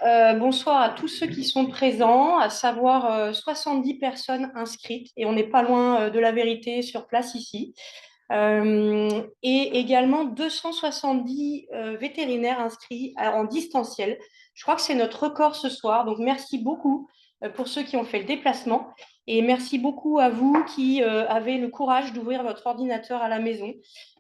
bonsoir à tous ceux qui sont présents, à savoir 70 personnes inscrites, et on n'est pas loin de la vérité sur place ici. Et également 270 vétérinaires inscrits en distanciel. Je crois que c'est notre record ce soir, donc merci beaucoup pour ceux qui ont fait le déplacement. Et merci beaucoup à vous qui avez le courage d'ouvrir votre ordinateur à la maison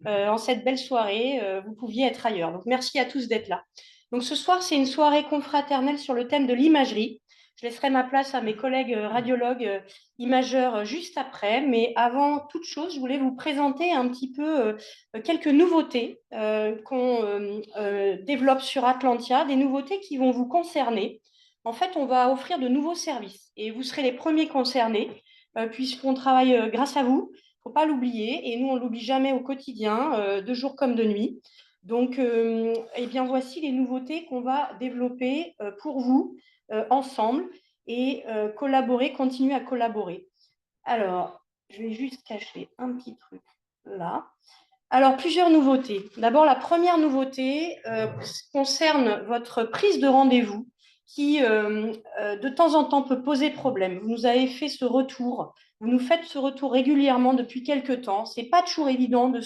en cette belle soirée. Vous pouviez être ailleurs. Donc merci à tous d'être là. Donc ce soir, c'est une soirée confraternelle sur le thème de l'imagerie. Je laisserai ma place à mes collègues radiologues imageurs juste après. Mais avant toute chose, je voulais vous présenter un petit peu quelques nouveautés qu'on développe sur Atlantia, des nouveautés qui vont vous concerner. En fait, on va offrir de nouveaux services et vous serez les premiers concernés puisqu'on travaille grâce à vous. Il ne faut pas l'oublier et nous, on ne l'oublie jamais au quotidien, de jour comme de nuit. Donc, eh bien, voici les nouveautés qu'on va développer pour vous ensemble et collaborer, continuer à collaborer. Alors, je vais juste cacher un petit truc là. Alors, plusieurs nouveautés. D'abord, la première nouveauté concerne votre prise de rendez-vous qui, de temps en temps, peut poser problème. Vous nous avez fait ce retour. Vous nous faites ce retour régulièrement depuis quelques temps. Ce n'est pas toujours évident de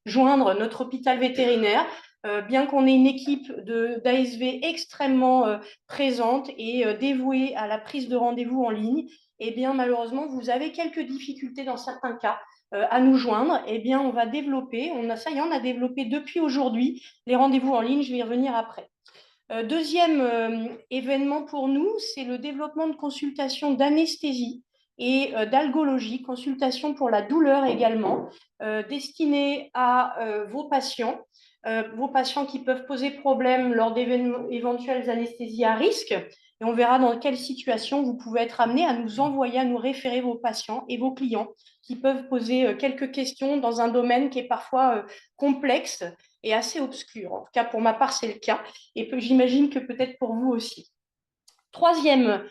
joindre notre hôpital vétérinaire, bien qu'on ait une équipe d'ASV extrêmement présente et dévouée à la prise de rendez-vous en ligne. Eh bien, malheureusement, vous avez quelques difficultés dans certains cas à nous joindre, eh bien, on va développer, ça y est, on a développé depuis aujourd'hui les rendez-vous en ligne, je vais y revenir après. Deuxième événement pour nous, c'est le développement de consultations d'anesthésie et d'algologie, consultations pour la douleur également, destinées à vos patients qui peuvent poser problème lors d'éventuelles anesthésies à risque. Et on verra dans quelle situation vous pouvez être amené à nous envoyer, à nous référer vos patients et vos clients qui peuvent poser quelques questions dans un domaine qui est parfois complexe et assez obscur. En tout cas, pour ma part, c'est le cas. Et j'imagine que peut-être pour vous aussi. Troisième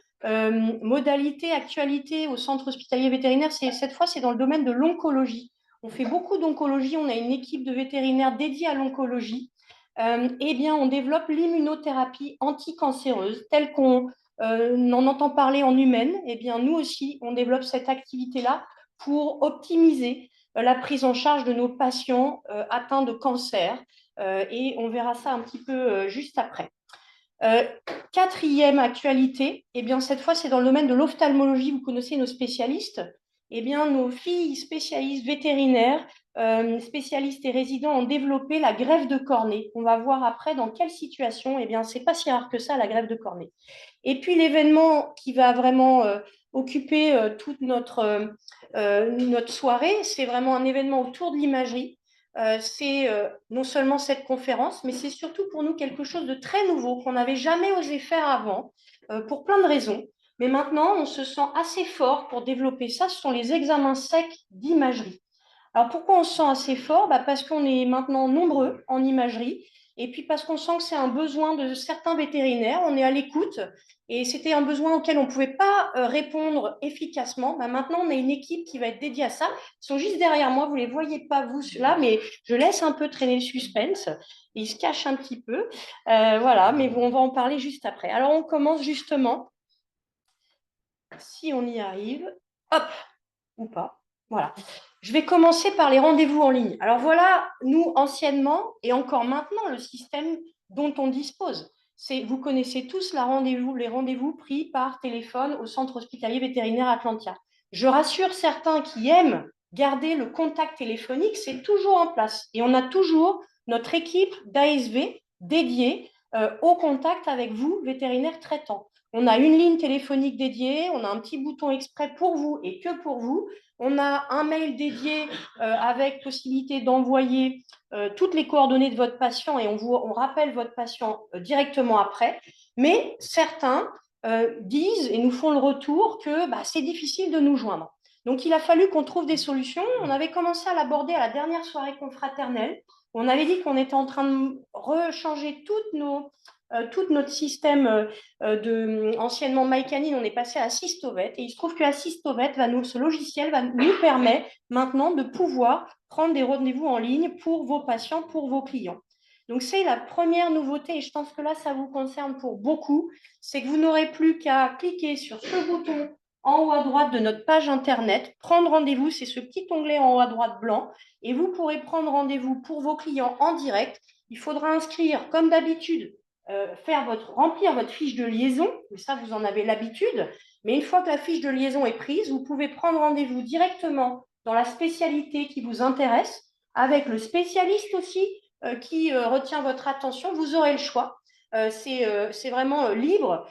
modalité, actualité au centre hospitalier vétérinaire, cette fois, c'est dans le domaine de l'oncologie. On fait beaucoup d'oncologie, on a une équipe de vétérinaires dédiée à l'oncologie. Eh bien, on développe l'immunothérapie anticancéreuse, telle qu'on en entend parler en humaine. Eh bien, nous aussi, on développe cette activité-là pour optimiser la prise en charge de nos patients atteints de cancer. Et on verra ça un petit peu juste après. Euh, Quatrième actualité, eh bien, cette fois, c'est dans le domaine de l'ophtalmologie. Vous connaissez nos spécialistes. Eh bien, nos filles spécialistes vétérinaires, spécialistes et résidents ont développé la greffe de cornée. On va voir après dans quelle situation. Eh bien, c'est pas si rare que ça, la greffe de cornée. Et puis, l'événement qui va vraiment occuper toute notre soirée, c'est vraiment un événement autour de l'imagerie. C'est non seulement cette conférence, mais c'est surtout pour nous quelque chose de très nouveau qu'on n'avait jamais osé faire avant, pour plein de raisons. Mais maintenant, on se sent assez fort pour développer ça. Ce sont les examens secs d'imagerie. Alors pourquoi on se sent assez fort? Parce qu'on est maintenant nombreux en imagerie et puis parce qu'on sent que c'est un besoin de certains vétérinaires, on est à l'écoute et c'était un besoin auquel on ne pouvait pas répondre efficacement. Maintenant, on a une équipe qui va être dédiée à ça. Ils sont juste derrière moi, vous ne les voyez pas vous là, mais je laisse un peu traîner le suspense. Ils se cachent un petit peu. Voilà, mais on va en parler juste après. Alors on commence justement, si on y arrive, hop, ou pas. Voilà. Je vais commencer par les rendez-vous en ligne. Alors voilà, nous, anciennement, et encore maintenant, le système dont on dispose. Vous connaissez tous les rendez-vous pris par téléphone au centre hospitalier vétérinaire Atlantia. Je rassure certains qui aiment garder le contact téléphonique, c'est toujours en place. Et on a toujours notre équipe d'ASV dédiée au contact avec vous, vétérinaires traitants. On a une ligne téléphonique dédiée, on a un petit bouton exprès pour vous et que pour vous. On a un mail dédié avec possibilité d'envoyer toutes les coordonnées de votre patient et on rappelle votre patient directement après. Mais certains disent et nous font le retour que c'est difficile de nous joindre. Donc, il a fallu qu'on trouve des solutions. On avait commencé à l'aborder à la dernière soirée confraternelle. On avait dit qu'on était en train de rechanger tout notre système anciennement MyCanine, on est passé à Assistovet. Et il se trouve que Assistovet, ce logiciel nous permet maintenant de pouvoir prendre des rendez-vous en ligne pour vos patients, pour vos clients. Donc, c'est la première nouveauté et je pense que là, ça vous concerne pour beaucoup. C'est que vous n'aurez plus qu'à cliquer sur ce bouton en haut à droite de notre page Internet. Prendre rendez-vous, c'est ce petit onglet en haut à droite blanc et vous pourrez prendre rendez-vous pour vos clients en direct. Il faudra inscrire, comme d'habitude, remplir votre fiche de liaison. Mais ça, vous en avez l'habitude. Mais une fois que la fiche de liaison est prise, vous pouvez prendre rendez-vous directement dans la spécialité qui vous intéresse, avec le spécialiste aussi qui retient votre attention. Vous aurez le choix. C'est vraiment libre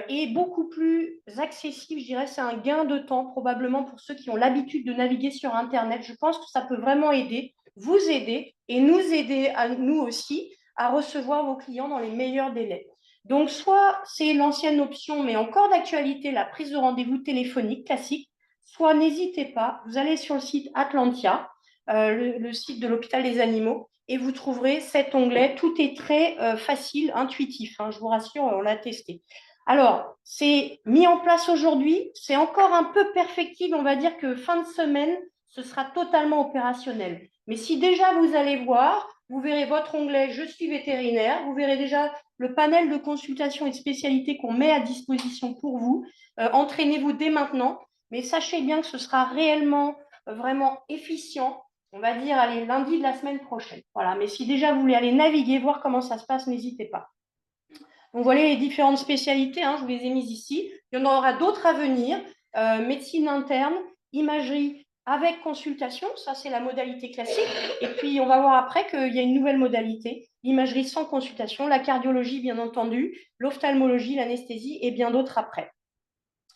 et beaucoup plus accessible, je dirais. C'est un gain de temps probablement pour ceux qui ont l'habitude de naviguer sur Internet. Je pense que ça peut vraiment aider, vous aider et nous aider à nous aussi à recevoir vos clients dans les meilleurs délais. Donc, soit c'est l'ancienne option, mais encore d'actualité, la prise de rendez-vous téléphonique classique, soit n'hésitez pas, vous allez sur le site Atlantia, le site de l'hôpital des animaux, et vous trouverez cet onglet. Tout est très facile, intuitif, hein, je vous rassure, on l'a testé. Alors, c'est mis en place aujourd'hui, c'est encore un peu perfectible, on va dire que fin de semaine, ce sera totalement opérationnel. Mais si déjà vous allez voir, vous verrez votre onglet Je suis vétérinaire, vous verrez déjà le panel de consultation et de spécialités qu'on met à disposition pour vous. Entraînez-vous dès maintenant, mais sachez bien que ce sera réellement, vraiment efficient, on va dire, allez, lundi de la semaine prochaine. Voilà, mais si déjà vous voulez aller naviguer, voir comment ça se passe, n'hésitez pas. Donc voilà les différentes spécialités, hein, je vous les ai mises ici. Il y en aura d'autres à venir. Médecine interne, imagerie avec consultation, ça c'est la modalité classique. Et puis on va voir après qu'il y a une nouvelle modalité, l'imagerie sans consultation, la cardiologie bien entendu, l'ophtalmologie, l'anesthésie et bien d'autres après.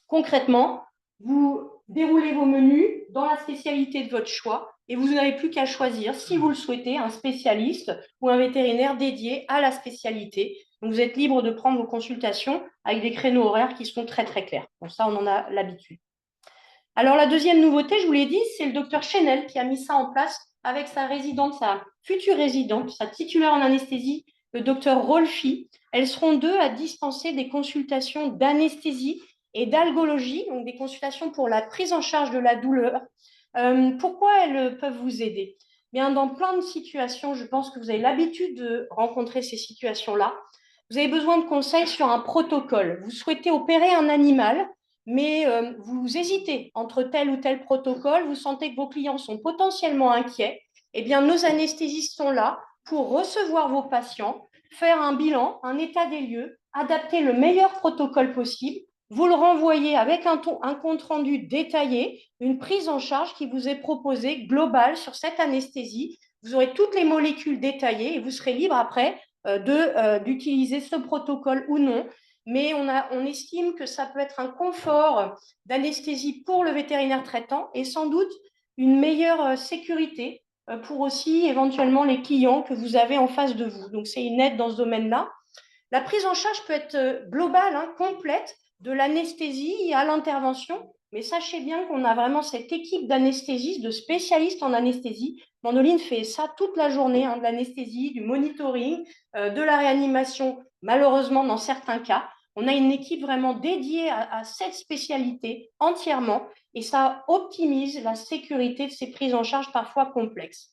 Concrètement, vous déroulez vos menus dans la spécialité de votre choix et vous n'avez plus qu'à choisir, si vous le souhaitez, un spécialiste ou un vétérinaire dédié à la spécialité. Donc, vous êtes libre de prendre vos consultations avec des créneaux horaires qui sont très, très clairs. Bon, ça, on en a l'habitude. Alors, la deuxième nouveauté, je vous l'ai dit, c'est le docteur Chenel qui a mis ça en place avec sa résidente, sa future résidente, sa titulaire en anesthésie, le docteur Rolfi. Elles seront deux à dispenser des consultations d'anesthésie et d'algologie, donc des consultations pour la prise en charge de la douleur. Pourquoi elles peuvent vous aider? Bien, dans plein de situations, je pense que vous avez l'habitude de rencontrer ces situations-là. Vous avez besoin de conseils sur un protocole. Vous souhaitez opérer un animal, mais vous hésitez entre tel ou tel protocole, vous sentez que vos clients sont potentiellement inquiets. Eh bien, nos anesthésistes sont là pour recevoir vos patients, faire un bilan, un état des lieux, adapter le meilleur protocole possible. Vous le renvoyez avec un compte-rendu détaillé, une prise en charge qui vous est proposée globale sur cette anesthésie. Vous aurez toutes les molécules détaillées et vous serez libre après d'utiliser ce protocole ou non. Mais on estime que ça peut être un confort d'anesthésie pour le vétérinaire traitant et sans doute une meilleure sécurité pour aussi éventuellement les clients que vous avez en face de vous. Donc, c'est une aide dans ce domaine-là. La prise en charge peut être globale, hein, complète, de l'anesthésie à l'intervention. Mais sachez bien qu'on a vraiment cette équipe d'anesthésistes, de spécialistes en anesthésie. Mandoline fait ça toute la journée, hein, de l'anesthésie, du monitoring, de la réanimation, malheureusement dans certains cas. On a une équipe vraiment dédiée à cette spécialité entièrement et ça optimise la sécurité de ces prises en charge parfois complexes.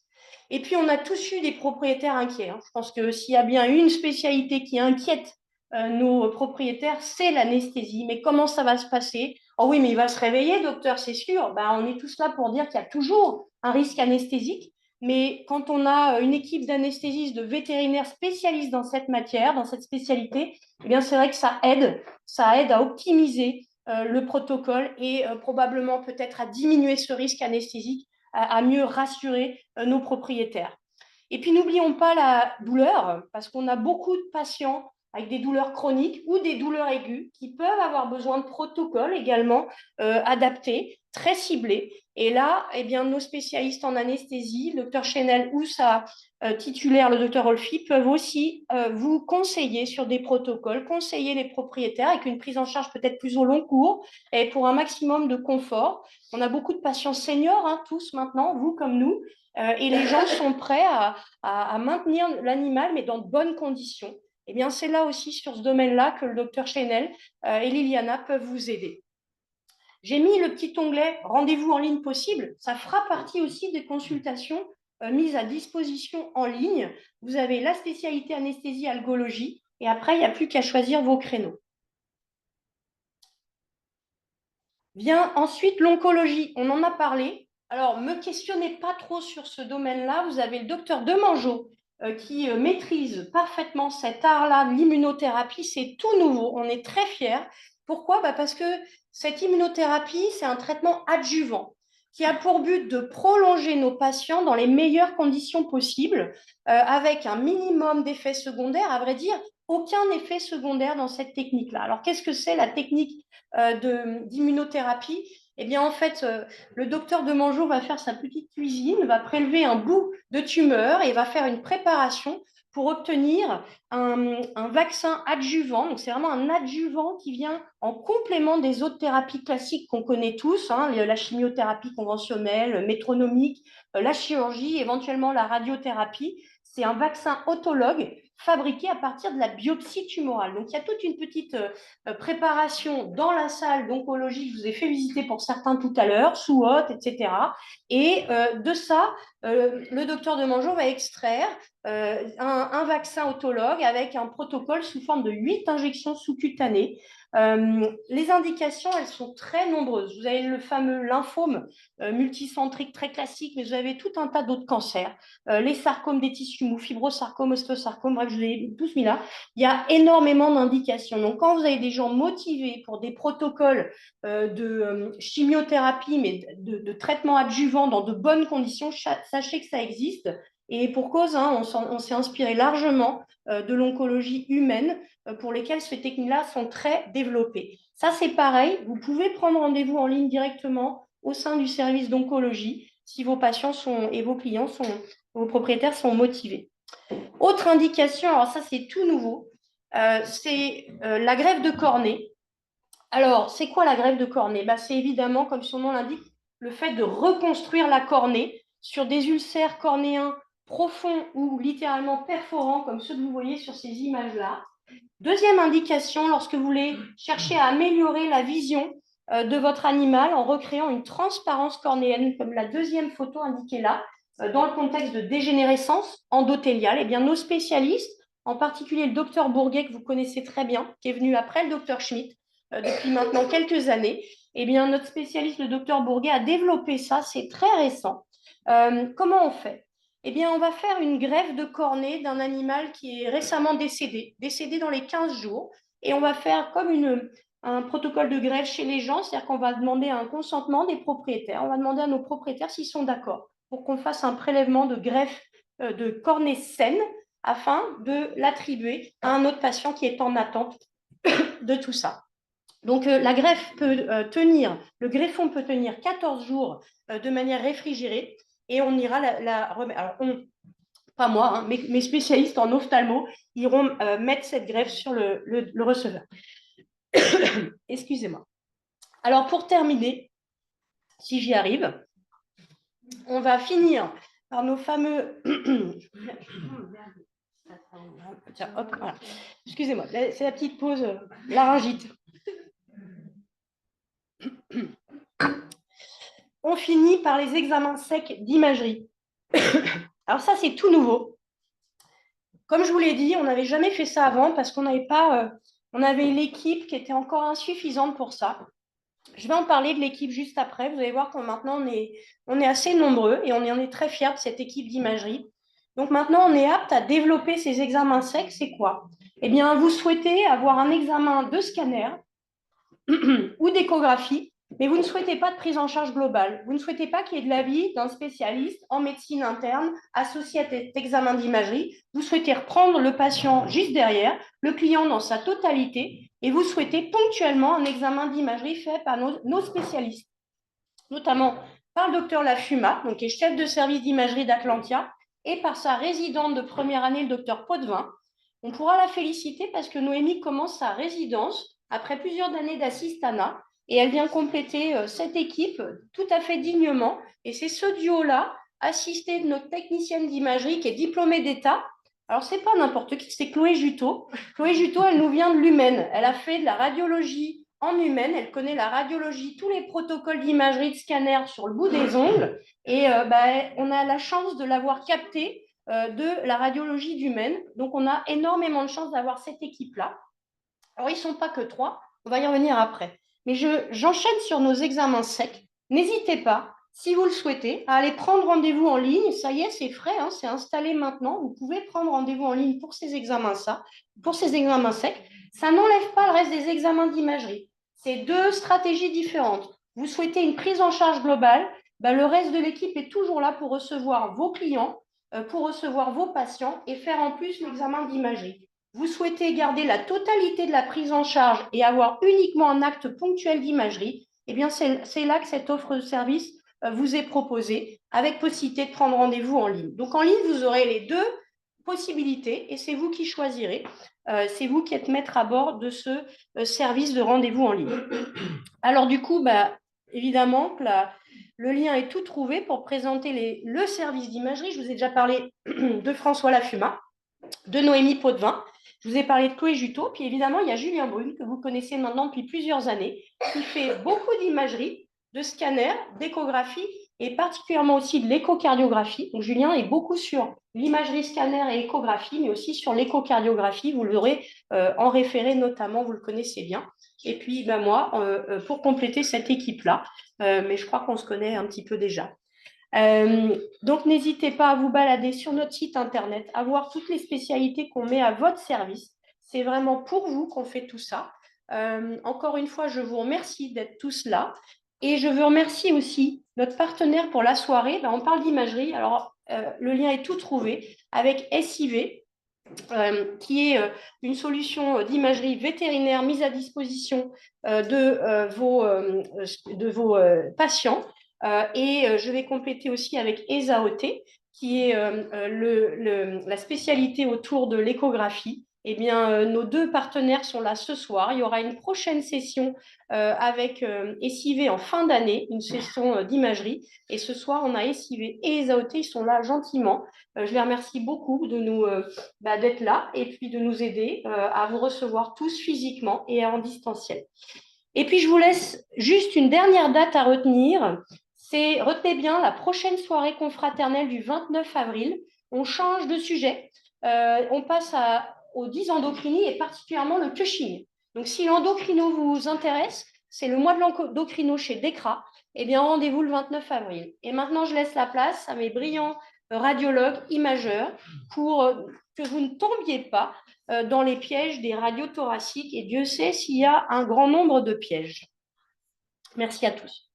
Et puis, on a tous eu des propriétaires inquiets, hein. Je pense que s'il y a bien une spécialité qui inquiète nos propriétaires, c'est l'anesthésie. Mais comment ça va se passer? Oh oui, mais il va se réveiller, docteur, c'est sûr. Ben, on est tous là pour dire qu'il y a toujours un risque anesthésique. Mais quand on a une équipe d'anesthésistes, de vétérinaires spécialistes dans cette matière, dans cette spécialité, eh bien, c'est vrai que ça aide à optimiser le protocole et probablement peut-être à diminuer ce risque anesthésique, à mieux rassurer nos propriétaires. Et puis, n'oublions pas la douleur, parce qu'on a beaucoup de patients avec des douleurs chroniques ou des douleurs aiguës qui peuvent avoir besoin de protocoles également adaptés, très ciblés. Et là, eh bien, nos spécialistes en anesthésie, le docteur Chenel ou sa titulaire, le docteur Olfi, peuvent aussi vous conseiller sur des protocoles, conseiller les propriétaires avec une prise en charge peut-être plus au long cours et pour un maximum de confort. On a beaucoup de patients seniors, hein, tous maintenant, vous comme nous, et les gens sont prêts à maintenir l'animal, mais dans de bonnes conditions. Eh bien, c'est là aussi, sur ce domaine-là, que le docteur Chenel et Liliana peuvent vous aider. J'ai mis le petit onglet rendez-vous en ligne possible. Ça fera partie aussi des consultations mises à disposition en ligne. Vous avez la spécialité anesthésie-algologie et après, il n'y a plus qu'à choisir vos créneaux. Vient ensuite l'oncologie. On en a parlé. Alors, ne me questionnez pas trop sur ce domaine-là. Vous avez le docteur Demangeot qui maîtrise parfaitement cet art-là de l'immunothérapie. C'est tout nouveau. On est très fiers. Pourquoi? Parce que cette immunothérapie, c'est un traitement adjuvant qui a pour but de prolonger nos patients dans les meilleures conditions possibles, avec un minimum d'effets secondaires. À vrai dire, aucun effet secondaire dans cette technique-là. Alors, qu'est-ce que c'est la technique d'immunothérapie? Eh bien, en fait, le docteur Demangeot va faire sa petite cuisine, va prélever un bout de tumeur et va faire une préparation pour obtenir un vaccin adjuvant. Donc, c'est vraiment un adjuvant qui vient en complément des autres thérapies classiques qu'on connaît tous, hein, la chimiothérapie conventionnelle, métronomique, la chirurgie, éventuellement la radiothérapie. C'est un vaccin autologue fabriqué à partir de la biopsie tumorale. Donc, il y a toute une petite préparation dans la salle d'oncologie que je vous ai fait visiter pour certains tout à l'heure, sous hôte, etc. Et de ça, le docteur Demangeot va extraire un vaccin autologue avec un protocole sous forme de 8 injections sous-cutanées. Les indications, elles sont très nombreuses. Vous avez le fameux lymphome multicentrique très classique, mais vous avez tout un tas d'autres cancers, les sarcomes des tissus mous, fibrosarcome, ostéosarcome, bref, je vous ai tous mis là. Il y a énormément d'indications. Donc, quand vous avez des gens motivés pour des protocoles de chimiothérapie, mais de traitement adjuvant dans de bonnes conditions, sachez que ça existe. Et pour cause, hein, on s'est inspiré largement de l'oncologie humaine pour lesquelles ces techniques-là sont très développées. Ça, c'est pareil. Vous pouvez prendre rendez-vous en ligne directement au sein du service d'oncologie si vos patients et vos clients vos propriétaires sont motivés. Autre indication, alors ça, c'est tout nouveau, c'est la greffe de cornée. Alors, c'est quoi la greffe de cornée? C'est évidemment, comme son nom l'indique, le fait de reconstruire la cornée sur des ulcères cornéens profonds ou littéralement perforants, comme ceux que vous voyez sur ces images-là. Deuxième indication, lorsque vous voulez chercher à améliorer la vision de votre animal en recréant une transparence cornéenne, comme la deuxième photo indiquée là, dans le contexte de dégénérescence endothéliale, eh bien, nos spécialistes, en particulier le docteur Bourguet, que vous connaissez très bien, qui est venu après le docteur Schmitt, depuis maintenant quelques années, eh bien, notre spécialiste, le docteur Bourguet, a développé ça, c'est très récent. Comment on fait? Eh bien, on va faire une greffe de cornée d'un animal qui est récemment décédé dans les 15 jours, et on va faire comme un protocole de greffe chez les gens, c'est-à-dire qu'on va demander un consentement des propriétaires, on va demander à nos propriétaires s'ils sont d'accord pour qu'on fasse un prélèvement de greffe de cornée saine afin de l'attribuer à un autre patient qui est en attente de tout ça. Donc, la greffe peut le greffon peut tenir 14 jours de manière réfrigérée et on ira la remettre. Alors, pas moi, hein, mes spécialistes en ophtalmo iront mettre cette greffe sur le receveur. Excusez-moi. Alors, pour terminer, si j'y arrive, on va finir par nos fameux. Tiens, hop, voilà. Excusez-moi, c'est la petite pause laryngite. On finit par les examens secs d'imagerie. Alors ça, c'est tout nouveau. Comme je vous l'ai dit, on n'avait jamais fait ça avant parce qu'on n'avait pas, on avait l'équipe qui était encore insuffisante pour ça. Je vais en parler de l'équipe juste après. Vous allez voir que maintenant, on est assez nombreux et on est très fiers de cette équipe d'imagerie. Donc maintenant, on est apte à développer ces examens secs. C'est quoi? Eh bien, vous souhaitez avoir un examen de scanner ou d'échographie, mais vous ne souhaitez pas de prise en charge globale. Vous ne souhaitez pas qu'il y ait de l'avis d'un spécialiste en médecine interne associé à cet examen d'imagerie. Vous souhaitez reprendre le patient juste derrière, le client dans sa totalité, et vous souhaitez ponctuellement un examen d'imagerie fait par nos spécialistes, notamment par le docteur Lafuma, donc qui est chef de service d'imagerie d'Atlantia, et par sa résidente de première année, le docteur Potvin. On pourra la féliciter parce que Noémie commence sa résidence après plusieurs années d'assistanat et elle vient compléter cette équipe tout à fait dignement. Et c'est ce duo-là, assisté de notre technicienne d'imagerie qui est diplômée d'État. Alors, ce n'est pas n'importe qui, c'est Chloé Juteau. Chloé Juteau, elle nous vient de l'Humaine. Elle a fait de la radiologie en humaine, elle connaît la radiologie, tous les protocoles d'imagerie de scanner sur le bout des ongles. Et on a la chance de l'avoir capté de la radiologie d'humaine. Donc, on a énormément de chance d'avoir cette équipe-là. Alors, ils ne sont pas que trois, on va y revenir après. Mais j'enchaîne sur nos examens secs. N'hésitez pas, si vous le souhaitez, à aller prendre rendez-vous en ligne. Ça y est, c'est frais, hein, c'est installé maintenant. Vous pouvez prendre rendez-vous en ligne pour ces examens, pour ces examens secs. Ça n'enlève pas le reste des examens d'imagerie. C'est deux stratégies différentes. Vous souhaitez une prise en charge globale, le reste de l'équipe est toujours là pour recevoir vos clients, pour recevoir vos patients et faire en plus l'examen d'imagerie. Vous souhaitez garder la totalité de la prise en charge et avoir uniquement un acte ponctuel d'imagerie, eh bien c'est là que cette offre de service vous est proposée, avec possibilité de prendre rendez-vous en ligne. Donc en ligne, vous aurez les deux possibilités et c'est vous qui choisirez. C'est vous qui êtes maître à bord de ce service de rendez-vous en ligne. Alors du coup, évidemment, le lien est tout trouvé pour présenter le service d'imagerie. Je vous ai déjà parlé de François Lafuma, de Noémie Potvin. Je vous ai parlé de Chloé Juteau. Puis évidemment, il y a Julien Brune, que vous connaissez maintenant depuis plusieurs années, qui fait beaucoup d'imagerie, de scanners, d'échographie et particulièrement aussi de l'échocardiographie. Donc Julien est beaucoup sur l'imagerie scanner et échographie, mais aussi sur l'échocardiographie. Vous l'aurez en référé notamment, vous le connaissez bien. Et puis moi, pour compléter cette équipe-là, mais je crois qu'on se connaît un petit peu déjà. Donc, n'hésitez pas à vous balader sur notre site internet, à voir toutes les spécialités qu'on met à votre service. C'est vraiment pour vous qu'on fait tout ça. Encore une fois, je vous remercie d'être tous là. Et je veux remercier aussi notre partenaire pour la soirée. On parle d'imagerie. Alors, le lien est tout trouvé avec SIV, qui est une solution d'imagerie vétérinaire mise à disposition de vos patients. Et je vais compléter aussi avec ESAOT, qui est la spécialité autour de l'échographie. Eh bien, nos deux partenaires sont là ce soir. Il y aura une prochaine session avec SIV en fin d'année, une session d'imagerie. Et ce soir, on a SIV et ESAOT, ils sont là gentiment. Je les remercie beaucoup d'être là et puis de nous aider à vous recevoir tous physiquement et en distanciel. Et puis, je vous laisse juste une dernière date à retenir. Retenez bien, la prochaine soirée confraternelle du 29 avril. On change de sujet. On passe aux 10 endocrinies et particulièrement le Cushing. Donc, si l'endocrino vous intéresse, c'est le mois de l'endocrino chez DECRA. Eh bien, rendez-vous le 29 avril. Et maintenant, je laisse la place à mes brillants radiologues imageurs pour que vous ne tombiez pas dans les pièges des radios thoraciques. Et Dieu sait s'il y a un grand nombre de pièges. Merci à tous.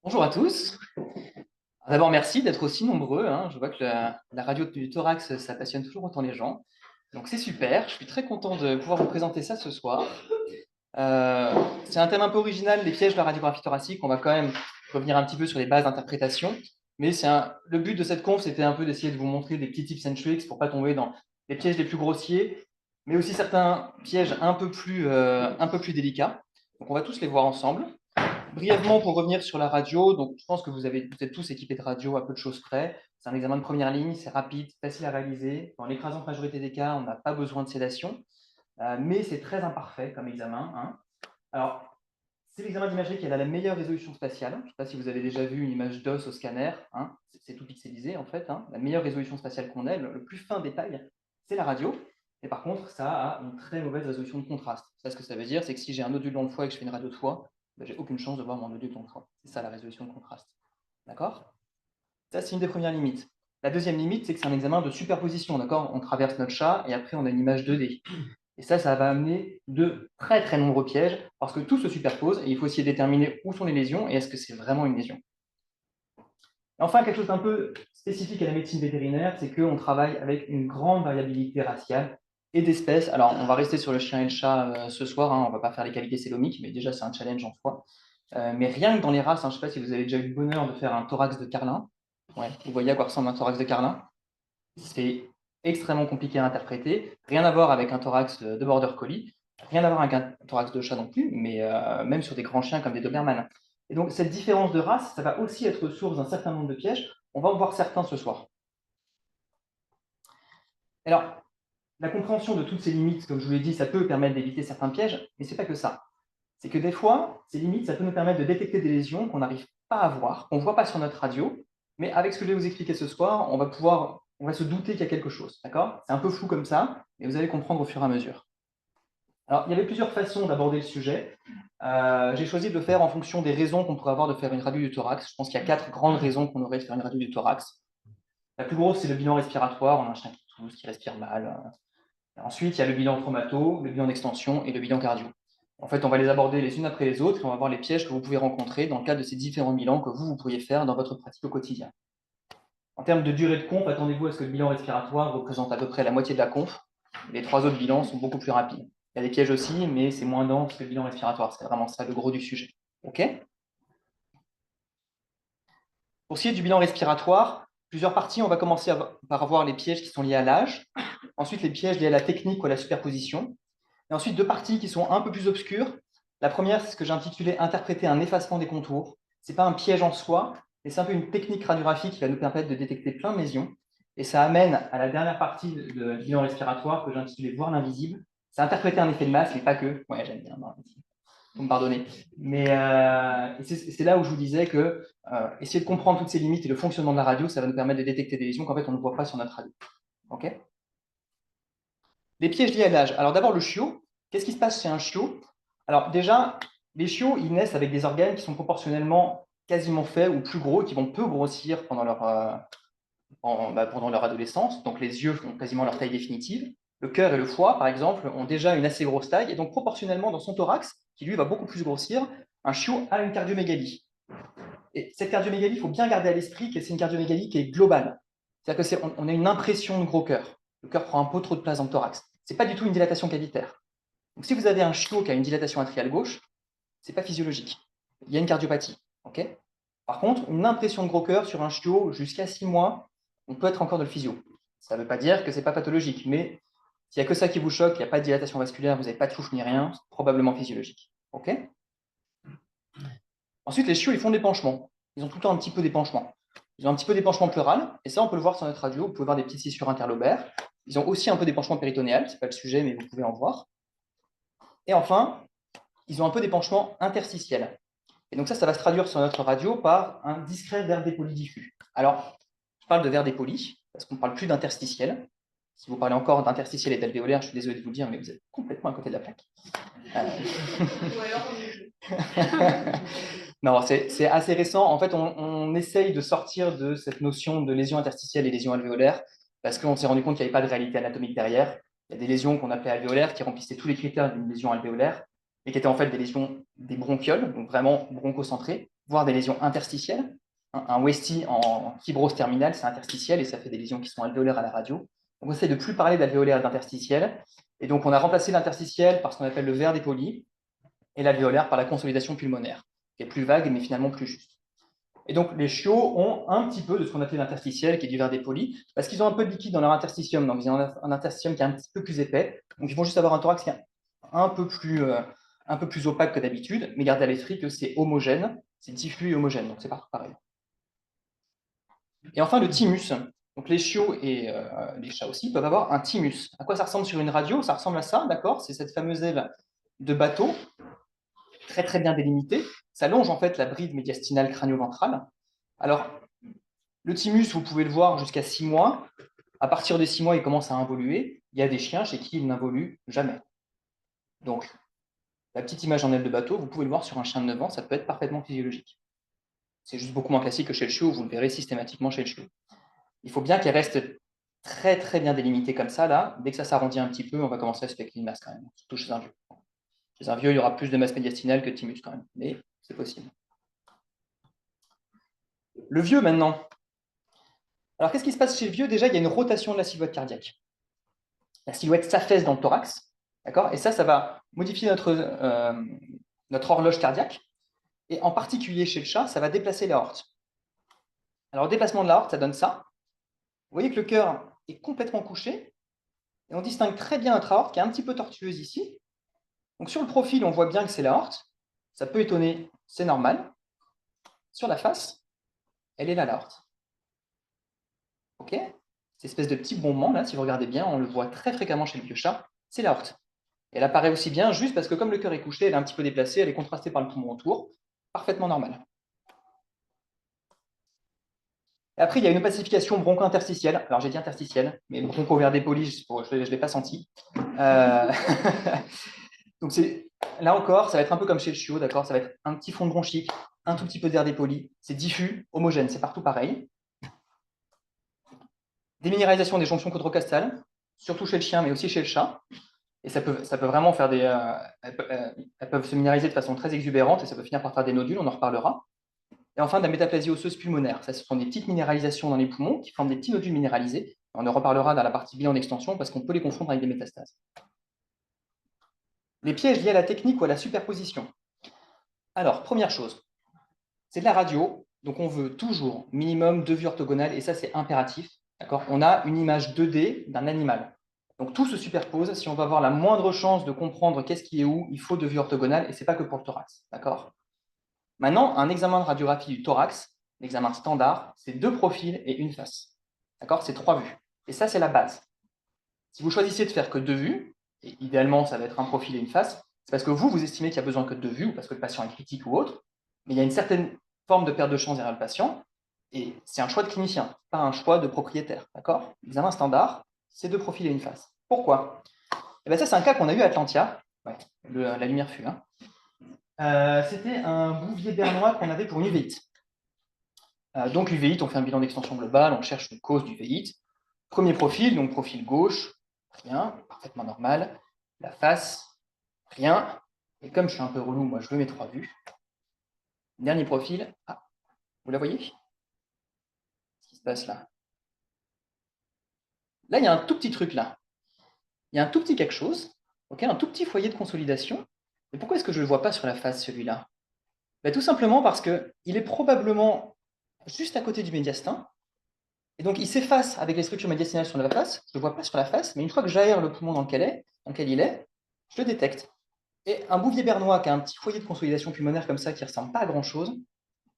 Bonjour à tous. D'abord, merci d'être aussi nombreux. Je vois que la radio du thorax, ça passionne toujours autant les gens. Donc, c'est super. Je suis très content de pouvoir vous présenter ça ce soir. C'est un thème un peu original, les pièges de la radiographie thoracique. On va quand même revenir un petit peu sur les bases d'interprétation. Mais le but de cette conf, c'était un peu d'essayer de vous montrer des petits tips and tricks pour ne pas tomber dans les pièges les plus grossiers, mais aussi certains pièges un peu plus délicats. Donc, on va tous les voir ensemble. Brièvement, pour revenir sur la radio, donc je pense que vous êtes tous équipés de radio à peu de choses près. C'est un examen de première ligne, c'est rapide, facile à réaliser. Dans l'écrasante majorité des cas, on n'a pas besoin de sédation, mais c'est très imparfait comme examen. Alors, c'est l'examen d'imagerie qui a la meilleure résolution spatiale. Je ne sais pas si vous avez déjà vu une image d'os au scanner. C'est tout pixelisé en fait. La meilleure résolution spatiale qu'on ait, le plus fin détail, c'est la radio. Et par contre, ça a une très mauvaise résolution de contraste. Ça, ce que ça veut dire, c'est que si j'ai un nodule dans le foie et que je fais une radio de foie, j'ai aucune chance de voir mon nodule dans le foie. C'est ça la résolution de contraste. D'accord? Ça, c'est une des premières limites. La deuxième limite, c'est que c'est un examen de superposition. D'accord? On traverse notre chat et après, on a une image 2D. Et ça va amener de très très nombreux pièges parce que tout se superpose et il faut essayer de déterminer où sont les lésions et est-ce que c'est vraiment une lésion. Et enfin, quelque chose d'un peu spécifique à la médecine vétérinaire, c'est qu'on travaille avec une grande variabilité raciale et d'espèces. Alors, on va rester sur le chien et le chat ce soir, on ne va pas faire les cavités célomiques, mais déjà, c'est un challenge en soi. Mais rien que dans les races, je ne sais pas si vous avez déjà eu le bonheur de faire un thorax de carlin. Ouais, vous voyez à quoi ressemble un thorax de carlin. C'est extrêmement compliqué à interpréter. Rien à voir avec un thorax de border collie, rien à voir avec un thorax de chat non plus, mais même sur des grands chiens comme des Dobermans. Et donc, cette différence de race, ça va aussi être source d'un certain nombre de pièges. On va en voir certains ce soir. Alors, la compréhension de toutes ces limites, comme je vous l'ai dit, ça peut permettre d'éviter certains pièges, mais ce n'est pas que ça. C'est que des fois, ces limites, ça peut nous permettre de détecter des lésions qu'on n'arrive pas à voir, qu'on ne voit pas sur notre radio, mais avec ce que je vais vous expliquer ce soir, on va se douter qu'il y a quelque chose, d'accord? C'est un peu flou comme ça, mais vous allez comprendre au fur et à mesure. Alors, il y avait plusieurs façons d'aborder le sujet. J'ai choisi de le faire en fonction des raisons qu'on pourrait avoir de faire une radio du thorax. Je pense qu'il y a 4 grandes raisons qu'on aurait de faire une radio du thorax. La plus grosse, c'est le bilan respiratoire. On a un chien qui tousse, qui respire mal. Ensuite, il y a le bilan traumato, le bilan d'extension et le bilan cardio. En fait, on va les aborder les unes après les autres et on va voir les pièges que vous pouvez rencontrer dans le cadre de ces différents bilans que vous pourriez faire dans votre pratique au quotidien. En termes de durée de conf, attendez-vous à ce que le bilan respiratoire représente à peu près la moitié de la conf. Les 3 autres bilans sont beaucoup plus rapides. Il y a des pièges aussi, mais c'est moins dense que le bilan respiratoire. C'est vraiment ça le gros du sujet. OK? Pour ce qui est du bilan respiratoire, plusieurs parties. On va commencer par voir les pièges qui sont liés à l'âge. Ensuite, les pièges liés à la technique ou à la superposition. Et ensuite, 2 parties qui sont un peu plus obscures. La première, c'est ce que j'ai intitulé « Interpréter un effacement des contours ». Ce n'est pas un piège en soi, mais c'est un peu une technique radiographique qui va nous permettre de détecter plein de lésions. Et ça amène à la dernière partie du bilan respiratoire que j'ai intitulé « Voir l'invisible ». C'est interpréter un effet de masse, mais pas que. Ouais, j'aime bien, vous me pardonnez. Mais c'est là où je vous disais que essayer de comprendre toutes ces limites et le fonctionnement de la radio, ça va nous permettre de détecter des lésions qu'en fait on ne voit pas sur notre radio. OK ? Les pièges liés à l'âge. Alors d'abord le chiot. Qu'est-ce qui se passe chez un chiot? Alors déjà, les chiots, ils naissent avec des organes qui sont proportionnellement quasiment faits ou plus gros, qui vont peu grossir pendant leur adolescence. Donc les yeux font quasiment leur taille définitive. Le cœur et le foie, par exemple, ont déjà une assez grosse taille. Et donc proportionnellement, dans son thorax, qui lui va beaucoup plus grossir, un chiot a une cardiomégalie. Et cette cardiomégalie, il faut bien garder à l'esprit que c'est une cardiomégalie qui est globale. C'est-à-dire qu'on a une impression de gros cœur. Le cœur prend un peu trop de place dans le thorax. Ce n'est pas du tout une dilatation cavitaire. Donc, si vous avez un chiot qui a une dilatation atriale gauche, ce n'est pas physiologique. Il y a une cardiopathie. Okay. Par contre, une impression de gros cœur sur un chiot jusqu'à 6 mois, on peut être encore de le physio. Ça ne veut pas dire que ce n'est pas pathologique, mais s'il n'y a que ça qui vous choque, il n'y a pas de dilatation vasculaire, vous n'avez pas de souffle ni rien, c'est probablement physiologique. Okay. Ensuite, les chiots, ils font des penchements. Ils ont tout le temps un petit peu d'épanchement. Ils ont un petit peu d'épanchement pleural, et ça, on peut le voir sur notre radio. Vous pouvez voir des petites fissures interlobaires. Ils ont aussi un peu d'épanchement péritonéal, ce n'est pas le sujet, mais vous pouvez en voir. Et enfin, ils ont un peu d'épanchement interstitiel. Et donc ça va se traduire sur notre radio par un discret verre dépoli diffus. Alors, je parle de verre dépoli, parce qu'on ne parle plus d'interstitiel. Si vous parlez encore d'interstitiel et d'alvéolaire, je suis désolé de vous le dire, mais vous êtes complètement à côté de la plaque. Non, c'est assez récent. En fait, on essaye de sortir de cette notion de lésion interstitielle et lésion alvéolaire parce qu'on s'est rendu compte qu'il n'y avait pas de réalité anatomique derrière. Il y a des lésions qu'on appelait alvéolaires qui remplissaient tous les critères d'une lésion alvéolaire et qui étaient en fait des lésions des bronchioles, donc vraiment bronchocentrées, voire des lésions interstitielles. Un Westie en fibrose terminale, c'est interstitiel et ça fait des lésions qui sont alvéolaires à la radio. Donc on essaie de ne plus parler d'alvéolaire et d'interstitiel. Et donc on a remplacé l'interstitiel par ce qu'on appelle le verre dépoli et l'alvéolaire par la consolidation pulmonaire, qui est plus vague, mais finalement plus juste. Et donc, les chiots ont un petit peu de ce qu'on appelle l'interstitiel, qui est du verre dépoli, parce qu'ils ont un peu de liquide dans leur interstitium, donc ils ont un interstitium qui est un petit peu plus épais, donc ils vont juste avoir un thorax qui est un peu plus opaque que d'habitude, mais gardez à l'esprit que c'est homogène, c'est diffus et homogène, donc c'est pas pareil. Et enfin, le thymus. Donc les chiots et les chats aussi peuvent avoir un thymus. À quoi ça ressemble sur une radio? Ça ressemble à ça, d'accord? C'est cette fameuse aile de bateau, très très bien délimitée. Ça longe en fait la bride médiastinale crânio-ventrale. Alors, le thymus, vous pouvez le voir jusqu'à 6 mois. À partir de 6 mois, il commence à involuer. Il y a des chiens chez qui il n'involue jamais. Donc, la petite image en aile de bateau, vous pouvez le voir sur un chien de 9 ans, ça peut être parfaitement physiologique. C'est juste beaucoup moins classique que chez le chiot, vous le verrez systématiquement chez le chiot. Il faut bien qu'elle reste très très bien délimitée comme ça, là. Dès que ça s'arrondit un petit peu, on va commencer à spéculer une masse quand même, surtout chez un vieux. Chez un vieux, il y aura plus de masse médiastinale que de thymus quand même, mais c'est possible. Le vieux maintenant. Alors qu'est-ce qui se passe chez le vieux? Déjà, il y a une rotation de la silhouette cardiaque. La silhouette s'affaisse dans le thorax, d'accord? Et ça va modifier notre horloge cardiaque. Et en particulier chez le chat, ça va déplacer l'aorte. Alors, le déplacement de l'aorte, ça donne ça. Vous voyez que le cœur est complètement couché. Et on distingue très bien notre aorte qui est un petit peu tortueuse ici. Donc, sur le profil, on voit bien que c'est l'aorte. Ça peut étonner, c'est normal. Sur la face, elle est là, l'aorte. OK? cette espèce de petit bombement, là, si vous regardez bien, on le voit très fréquemment chez le vieux chat, c'est l'aorte. Elle apparaît aussi bien juste parce que comme le cœur est couché, elle est un petit peu déplacée, elle est contrastée par le poumon autour, parfaitement normal. Et après, il y a une opacification broncho-interstitielle. Alors, j'ai dit interstitielle, mais broncho-ovaire-dépoli, je ne l'ai pas senti. Euh, Donc, là encore, ça va être un peu comme chez le chiot, d'accord? Ça va être un petit fond de bronchique, un tout petit peu d'air dépoli. C'est diffus, homogène, c'est partout pareil. Déminéralisation des jonctions cotrocastales, surtout chez le chien, mais aussi chez le chat. Et ça peut vraiment faire des. Elles peuvent se minéraliser de façon très exubérante et ça peut finir par faire des nodules, on en reparlera. Et enfin, de la métaplasie osseuse pulmonaire. Ça, ce sont des petites minéralisations dans les poumons qui forment des petits nodules minéralisés. On en reparlera dans la partie bilan d'extension parce qu'on peut les confondre avec des métastases. Les pièges liés à la technique ou à la superposition. Alors, première chose, c'est de la radio, donc on veut toujours minimum 2 vues orthogonales, et ça c'est impératif. On a une image 2D d'un animal. Donc tout se superpose. Si on va avoir la moindre chance de comprendre qu'est-ce qui est où, il faut 2 vues orthogonales, et ce n'est pas que pour le thorax. Maintenant, un examen de radiographie du thorax, l'examen standard, c'est 2 profils et une face. C'est 3 vues. Et ça, c'est la base. Si vous choisissez de faire que 2 vues, et idéalement, ça va être un profil et une face, c'est parce que vous estimez qu'il y a besoin que de 2 vues, ou parce que le patient est critique ou autre, mais il y a une certaine forme de perte de chance derrière le patient, et c'est un choix de clinicien, pas un choix de propriétaire. L'examen standard, c'est 2 profils et une face. Pourquoi? Ça, c'est un cas qu'on a eu à Atlantia. Ouais, la lumière fut. C'était un bouvier bernois qu'on avait pour une uvéite. Donc, uvéite, on fait un bilan d'extension globale, on cherche une cause d'uvéite. Premier profil, donc profil gauche, rien, parfaitement normal. La face, rien. Et comme je suis un peu relou, moi, je veux mes 3 vues. Dernier profil. Ah, vous la voyez? Qu'est-ce qui se passe là? Là, il y a un tout petit truc là. Il y a un tout petit quelque chose, un tout petit foyer de consolidation. Et pourquoi est-ce que je ne le vois pas sur la face, celui-là? Tout simplement parce qu'il est probablement juste à côté du médiastin. Et donc, il s'efface avec les structures médiastinales sur la face. Je ne le vois pas sur la face, mais une fois que j'aère le poumon dans lequel il est, je le détecte. Et un bouvier bernois qui a un petit foyer de consolidation pulmonaire comme ça, qui ne ressemble pas à grand-chose,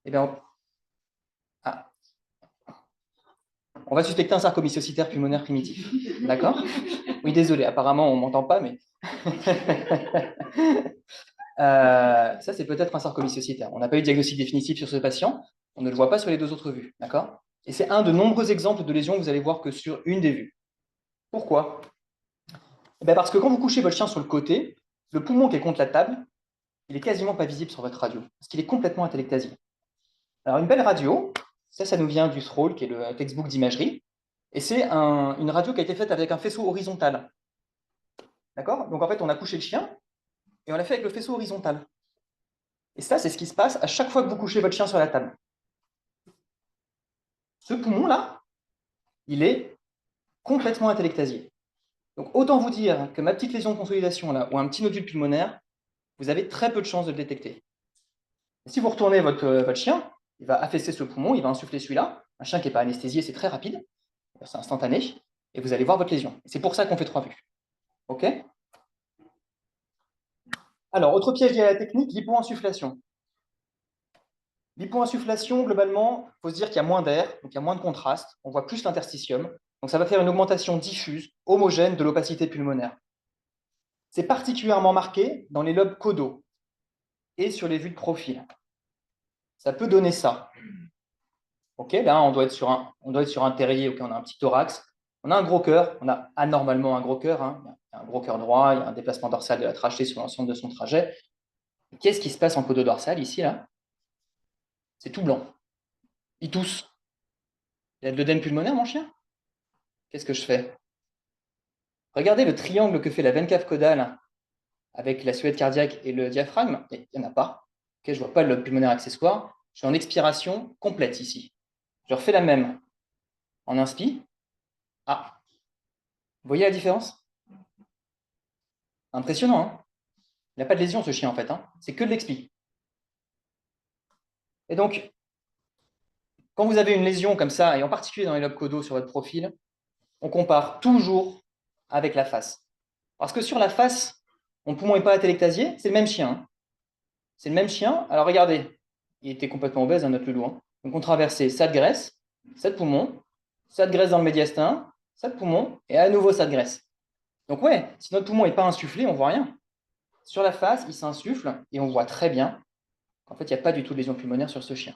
eh bien, on va suspecter un sarcomycocitaire pulmonaire primitif. D'accord? Oui, désolé, apparemment, on ne m'entend pas, mais... ça, c'est peut-être un sarcomycocitaire. On n'a pas eu de diagnostic définitif sur ce patient, on ne le voit pas sur les 2 autres vues. D'accord? Et c'est un de nombreux exemples de lésions que vous allez voir que sur une des vues. Pourquoi? Parce que quand vous couchez votre chien sur le côté, le poumon qui est contre la table, il est quasiment pas visible sur votre radio, parce qu'il est complètement atelectasié. Alors une belle radio, ça nous vient du Thrall, qui est le textbook d'imagerie, et c'est une radio qui a été faite avec un faisceau horizontal. D'accord? Donc en fait, on a couché le chien, et on l'a fait avec le faisceau horizontal. Et ça, c'est ce qui se passe à chaque fois que vous couchez votre chien sur la table. Ce poumon-là, il est complètement atelectasié. Donc autant vous dire que ma petite lésion de consolidation, là, ou un petit nodule pulmonaire, vous avez très peu de chances de le détecter. Et si vous retournez votre chien, il va affaisser ce poumon, il va insuffler celui-là. Un chien qui n'est pas anesthésié, c'est très rapide, c'est instantané, et vous allez voir votre lésion. C'est pour ça qu'on fait 3 vues. OK? Alors, autre piège lié à la technique, l'hypoinsufflation. L'hypoinsufflation, globalement, il faut se dire qu'il y a moins d'air, donc il y a moins de contraste, on voit plus l'interstitium, donc ça va faire une augmentation diffuse, homogène de l'opacité pulmonaire. C'est particulièrement marqué dans les lobes caudaux et sur les vues de profil. Ça peut donner ça. Ok, là, on doit être sur un terrier, on a un petit thorax. On a un gros cœur, on a anormalement un gros cœur. Il y a un gros cœur droit, il y a un déplacement dorsal de la trachée sur l'ensemble de son trajet. Qu'est-ce qui se passe en cododorsal ici, là? C'est tout blanc. Il tousse. Il y a de l'œdème pulmonaire, mon chien? Qu'est-ce que je fais? Regardez le triangle que fait la veine cave caudale avec la suette cardiaque et le diaphragme. Il n'y en a pas. Okay, je ne vois pas le lobe pulmonaire accessoire. Je suis en expiration complète ici. Je refais la même. En inspi. Ah, vous voyez la différence? Impressionnant, hein? Il n'a pas de lésion, ce chien, en fait. C'est que de l'expi. Et donc, quand vous avez une lésion comme ça, et en particulier dans les lobes caudaux sur votre profil, on compare toujours avec la face. Parce que sur la face, mon poumon n'est pas atelectasié, c'est le même chien. C'est le même chien. Alors regardez, il était complètement obèse, notre loulou. Donc on traversait ça de graisse, ça de poumon, ça te graisse dans le médiastin, ça te poumon, et à nouveau ça te graisse. Donc ouais, si notre poumon n'est pas insufflé, on ne voit rien. Sur la face, il s'insuffle et on voit très bien qu'en fait, il n'y a pas du tout de lésion pulmonaire sur ce chien.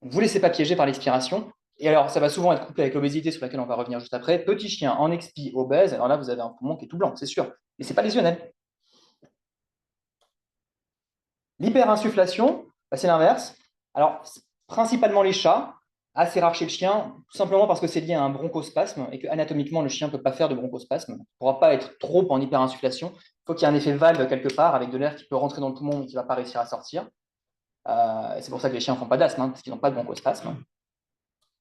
Donc, vous ne laissez pas piéger par l'expiration. Et alors, ça va souvent être couplé avec l'obésité sur laquelle on va revenir juste après. Petit chien en expi obèse, alors là, vous avez un poumon qui est tout blanc, c'est sûr. Mais ce n'est pas lésionnel. L'hyperinsufflation, bah, c'est l'inverse. Alors, principalement les chats, assez rare chez le chien, tout simplement parce que c'est lié à un bronchospasme et que anatomiquement, le chien ne peut pas faire de bronchospasme. Il ne pourra pas être trop en hyperinsufflation. Il faut qu'il y ait un effet valve quelque part avec de l'air qui peut rentrer dans le poumon mais qui ne va pas réussir à sortir. Et c'est pour ça que les chiens ne font pas d'asthme, parce qu'ils n'ont pas de bronchospasme.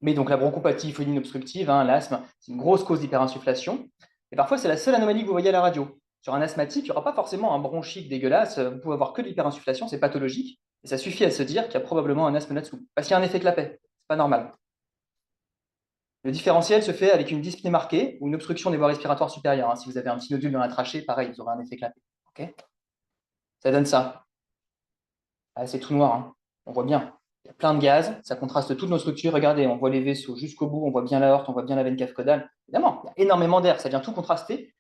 Mais donc la bronchopathie phonine obstructive, l'asthme, c'est une grosse cause d'hyperinsufflation. Et parfois, c'est la seule anomalie que vous voyez à la radio. Sur un asthmatique, il n'y aura pas forcément un bronchite dégueulasse. Vous pouvez avoir que de l'hyperinsufflation, c'est pathologique. Et ça suffit à se dire qu'il y a probablement un asthme là-dessous. Parce qu'il y a un effet clapet. C'est pas normal. Le différentiel se fait avec une dyspnée marquée ou une obstruction des voies respiratoires supérieures. Si vous avez un petit nodule dans la trachée, pareil, vous aurez un effet clapet. Okay, ça donne ça. C'est tout noir. On voit bien. Il y a plein de gaz, ça contraste toutes nos structures. Regardez, on voit les vaisseaux jusqu'au bout, on voit bien l'aorte, on voit bien la veine cave caudale. Évidemment, il y a énormément d'air, ça vient tout contraster.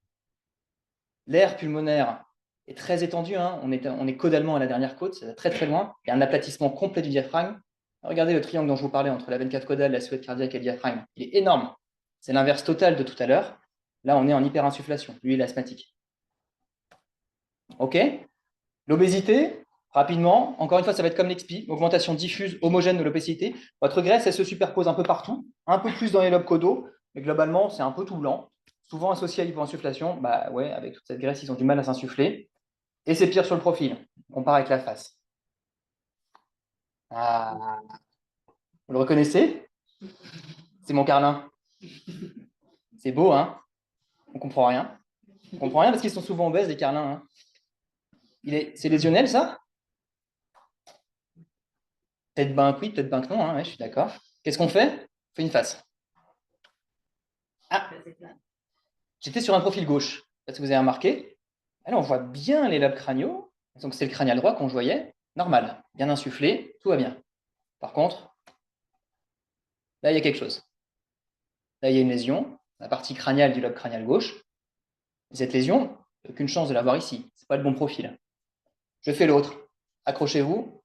L'air pulmonaire est très étendu, on est caudalement à la dernière côte, c'est très très loin. Il y a un aplatissement complet du diaphragme. Regardez le triangle dont je vous parlais entre la veine cave caudale, la silhouette cardiaque et le diaphragme. Il est énorme. C'est l'inverse total de tout à l'heure. Là, on est en hyperinsufflation. Lui, il est asthmatique. OK. L'obésité, rapidement, encore une fois, ça va être comme l'expi, augmentation diffuse homogène de l'obésité. Votre graisse, elle se superpose un peu partout, un peu plus dans les lobes caudaux, mais globalement, c'est un peu tout blanc. Souvent associé à l'hyperinsufflation, bah ouais, avec toute cette graisse, ils ont du mal à s'insuffler. Et c'est pire sur le profil, on compare avec la face. Ah, vous le reconnaissez? C'est mon carlin. C'est beau, hein? On comprend rien. On comprend rien parce qu'ils sont souvent obèses, les carlins. C'est lésionnel, ça? Peut-être ben que oui, peut-être ben que non, ouais, je suis d'accord. Qu'est-ce qu'on fait? On fait une face. Ah, j'étais sur un profil gauche. Est-ce que vous avez remarqué? Là, on voit bien les lobes crâniaux. Donc, c'est le crânial droit qu'on voyait. Normal, bien insufflé, tout va bien. Par contre, là, il y a quelque chose. Là, il y a une lésion, la partie crâniale du lobe crânial gauche. Cette lésion, aucune chance de l'avoir ici. Ce n'est pas le bon profil. Je fais l'autre. Accrochez-vous.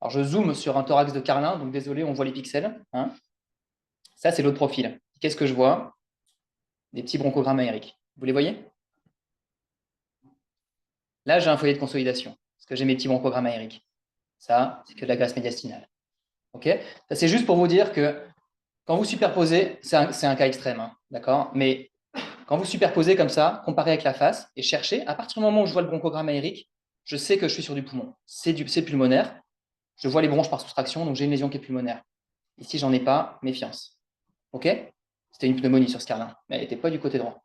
Alors, je zoome sur un thorax de Carlin, donc désolé, on voit les pixels. Ça, c'est l'autre profil. Qu'est-ce que je vois? Des petits bronchogrammes aériques. Vous les voyez? Là, j'ai un foyer de consolidation, parce que j'ai mes petits bronchogrammes aériques. Ça, c'est que de la graisse médiastinale. OK? Ça, c'est juste pour vous dire que quand vous superposez, c'est un cas extrême, d'accord? Mais quand vous superposez comme ça, comparez avec la face et cherchez, à partir du moment où je vois le bronchogramme aérique, je sais que je suis sur du poumon. C'est pulmonaire. Je vois les bronches par soustraction, donc j'ai une lésion qui est pulmonaire. Ici, j'en ai pas, méfiance. OK? C'était une pneumonie sur ce carlin, mais elle n'était pas du côté droit.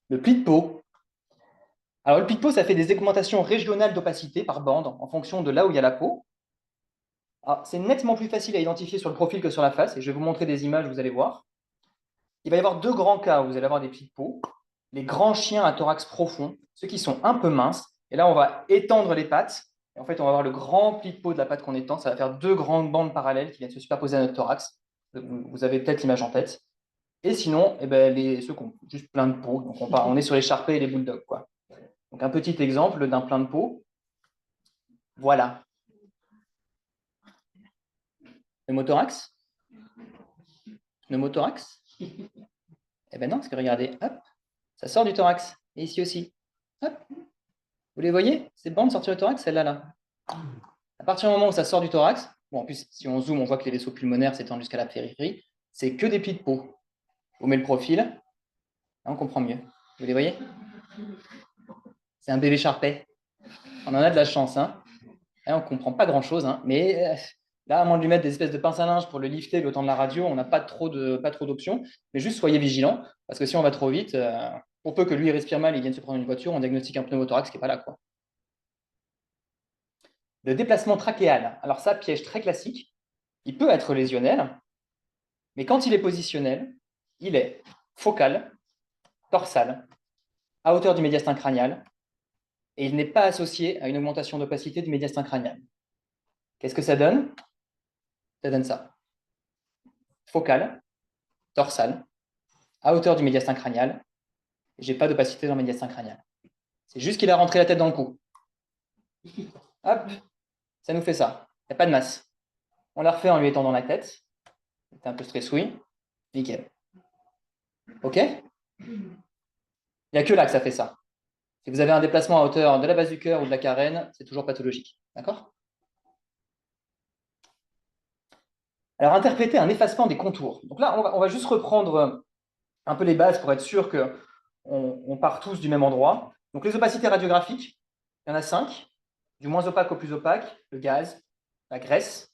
Le pli de peau. Alors, le pli de peau, ça fait des augmentations régionales d'opacité par bande en fonction de là où il y a la peau. C'est nettement plus facile à identifier sur le profil que sur la face, et je vais vous montrer des images, vous allez voir. Il va y avoir deux grands cas où vous allez avoir des plis de peau. Les grands chiens à thorax profond, ceux qui sont un peu minces, et là, on va étendre les pattes, et en fait, on va avoir le grand pli de peau de la patte qu'on étend, ça va faire deux grandes bandes parallèles qui viennent se superposer à notre thorax. Vous avez peut-être l'image en tête. Et sinon, ceux qui ont juste plein de peau, donc on est sur les Shar Pei et les bulldogs, quoi. Donc un petit exemple d'un plein de peau. Voilà. Pneumothorax? Pneumothorax? Eh ben non, parce que regardez, hop, ça sort du thorax. Et ici aussi. Hop. Vous les voyez? Ces bandes sortir du thorax, celle-là, là. À partir du moment où ça sort du thorax, bon, en plus, si on zoome, on voit que les vaisseaux pulmonaires s'étendent jusqu'à la périphérie, c'est que des plis de peau. On met le profil, là, on comprend mieux. Vous les voyez? C'est un bébé Charpey. On en a de la chance, hein. Là, on ne comprend pas grand-chose, hein. Mais là, à moins de lui mettre des espèces de pinces à linge pour le lifter le temps de la radio, on n'a pas trop d'options. Mais juste soyez vigilants, parce que si on va trop vite, pour peu que lui il respire mal et il vienne se prendre une voiture, on diagnostique un pneumothorax qui n'est pas là, quoi. Le déplacement trachéal. Alors ça, piège très classique. Il peut être lésionnel, mais quand il est positionnel, il est focal, dorsal, à hauteur du médiastin crânial, et il n'est pas associé à une augmentation d'opacité du médiastin crânial. Qu'est-ce que ça donne? Ça donne ça. focale, dorsale, à hauteur du médiastin crânial. Je n'ai pas d'opacité dans le médiastin crânial. C'est juste qu'il a rentré la tête dans le cou. Hop, ça nous fait ça. Il n'y a pas de masse. On la refait en lui étendant la tête. C'est un peu stressouille. Nickel. OK? Il n'y a que là que ça fait ça. Si vous avez un déplacement à hauteur de la base du cœur ou de la carène, c'est toujours pathologique. D'accord? Alors, interpréter un effacement des contours. Donc là, on va juste reprendre un peu les bases pour être sûr qu'on part tous du même endroit. Donc, les opacités radiographiques, il y en a 5. Du moins opaque au plus opaque, le gaz, la graisse,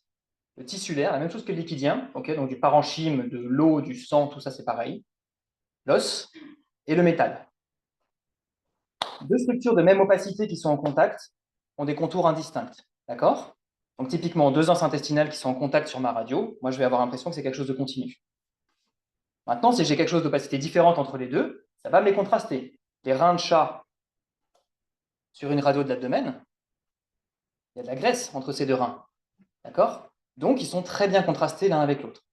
le tissulaire, la même chose que le liquidien, okay, donc du parenchyme, de l'eau, du sang, tout ça c'est pareil, l'os et le métal. Deux structures de même opacité qui sont en contact ont des contours indistincts, d'accord? Donc typiquement deux anses intestinales qui sont en contact sur ma radio, moi je vais avoir l'impression que c'est quelque chose de continu. Maintenant, si j'ai quelque chose d'opacité différente entre les deux, ça va me les contraster. Les reins de chat sur une radio de l'abdomen, il y a de la graisse entre ces deux reins, d'accord? Donc ils sont très bien contrastés l'un avec l'autre.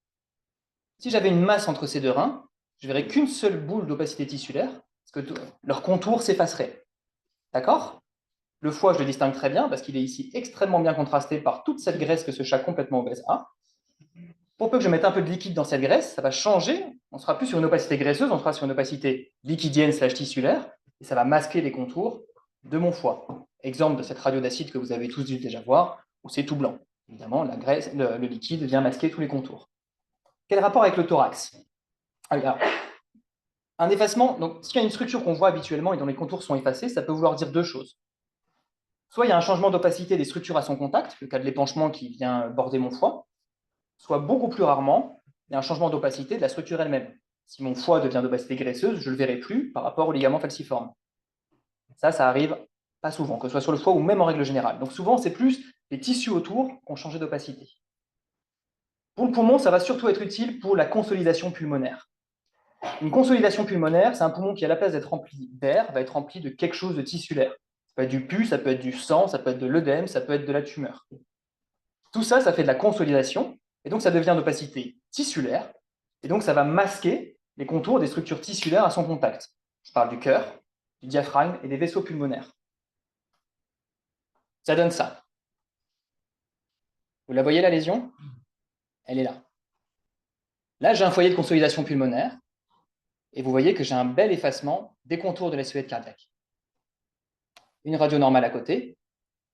Si j'avais une masse entre ces deux reins, je verrais qu'une seule boule d'opacité tissulaire, parce que leur contour s'effacerait. D'accord? Le foie, je le distingue très bien, parce qu'il est ici extrêmement bien contrasté par toute cette graisse que ce chat complètement obèse a. Pour peu que je mette un peu de liquide dans cette graisse, ça va changer. On ne sera plus sur une opacité graisseuse, on sera sur une opacité liquidienne/tissulaire, et ça va masquer les contours de mon foie. Exemple de cette radio d'acide que vous avez tous dû déjà voir, où c'est tout blanc. Évidemment, la graisse, le liquide vient masquer tous les contours. Quel rapport avec le thorax? Alors, un effacement, donc s'il y a une structure qu'on voit habituellement et dont les contours sont effacés, ça peut vouloir dire deux choses. Soit il y a un changement d'opacité des structures à son contact, le cas de l'épanchement qui vient border mon foie, soit beaucoup plus rarement, il y a un changement d'opacité de la structure elle-même. Si mon foie devient d'opacité graisseuse, je ne le verrai plus par rapport au ligament falciforme. Ça arrive pas souvent, que ce soit sur le foie ou même en règle générale. Donc souvent, c'est plus les tissus autour qui ont changé d'opacité. Pour le poumon, ça va surtout être utile pour la consolidation pulmonaire. Une consolidation pulmonaire, c'est un poumon qui, à la place d'être rempli d'air, va être rempli de quelque chose de tissulaire. Ça peut être du pus, ça peut être du sang, ça peut être de l'œdème, ça peut être de la tumeur. Tout ça, ça fait de la consolidation, et donc ça devient d'opacité tissulaire, et donc ça va masquer les contours des structures tissulaires à son contact. Je parle du cœur, du diaphragme et des vaisseaux pulmonaires. Ça donne ça. Vous la voyez, la lésion? Elle est là. Là, j'ai un foyer de consolidation pulmonaire, et vous voyez que j'ai un bel effacement des contours de la silhouette cardiaque. Une radio normale à côté,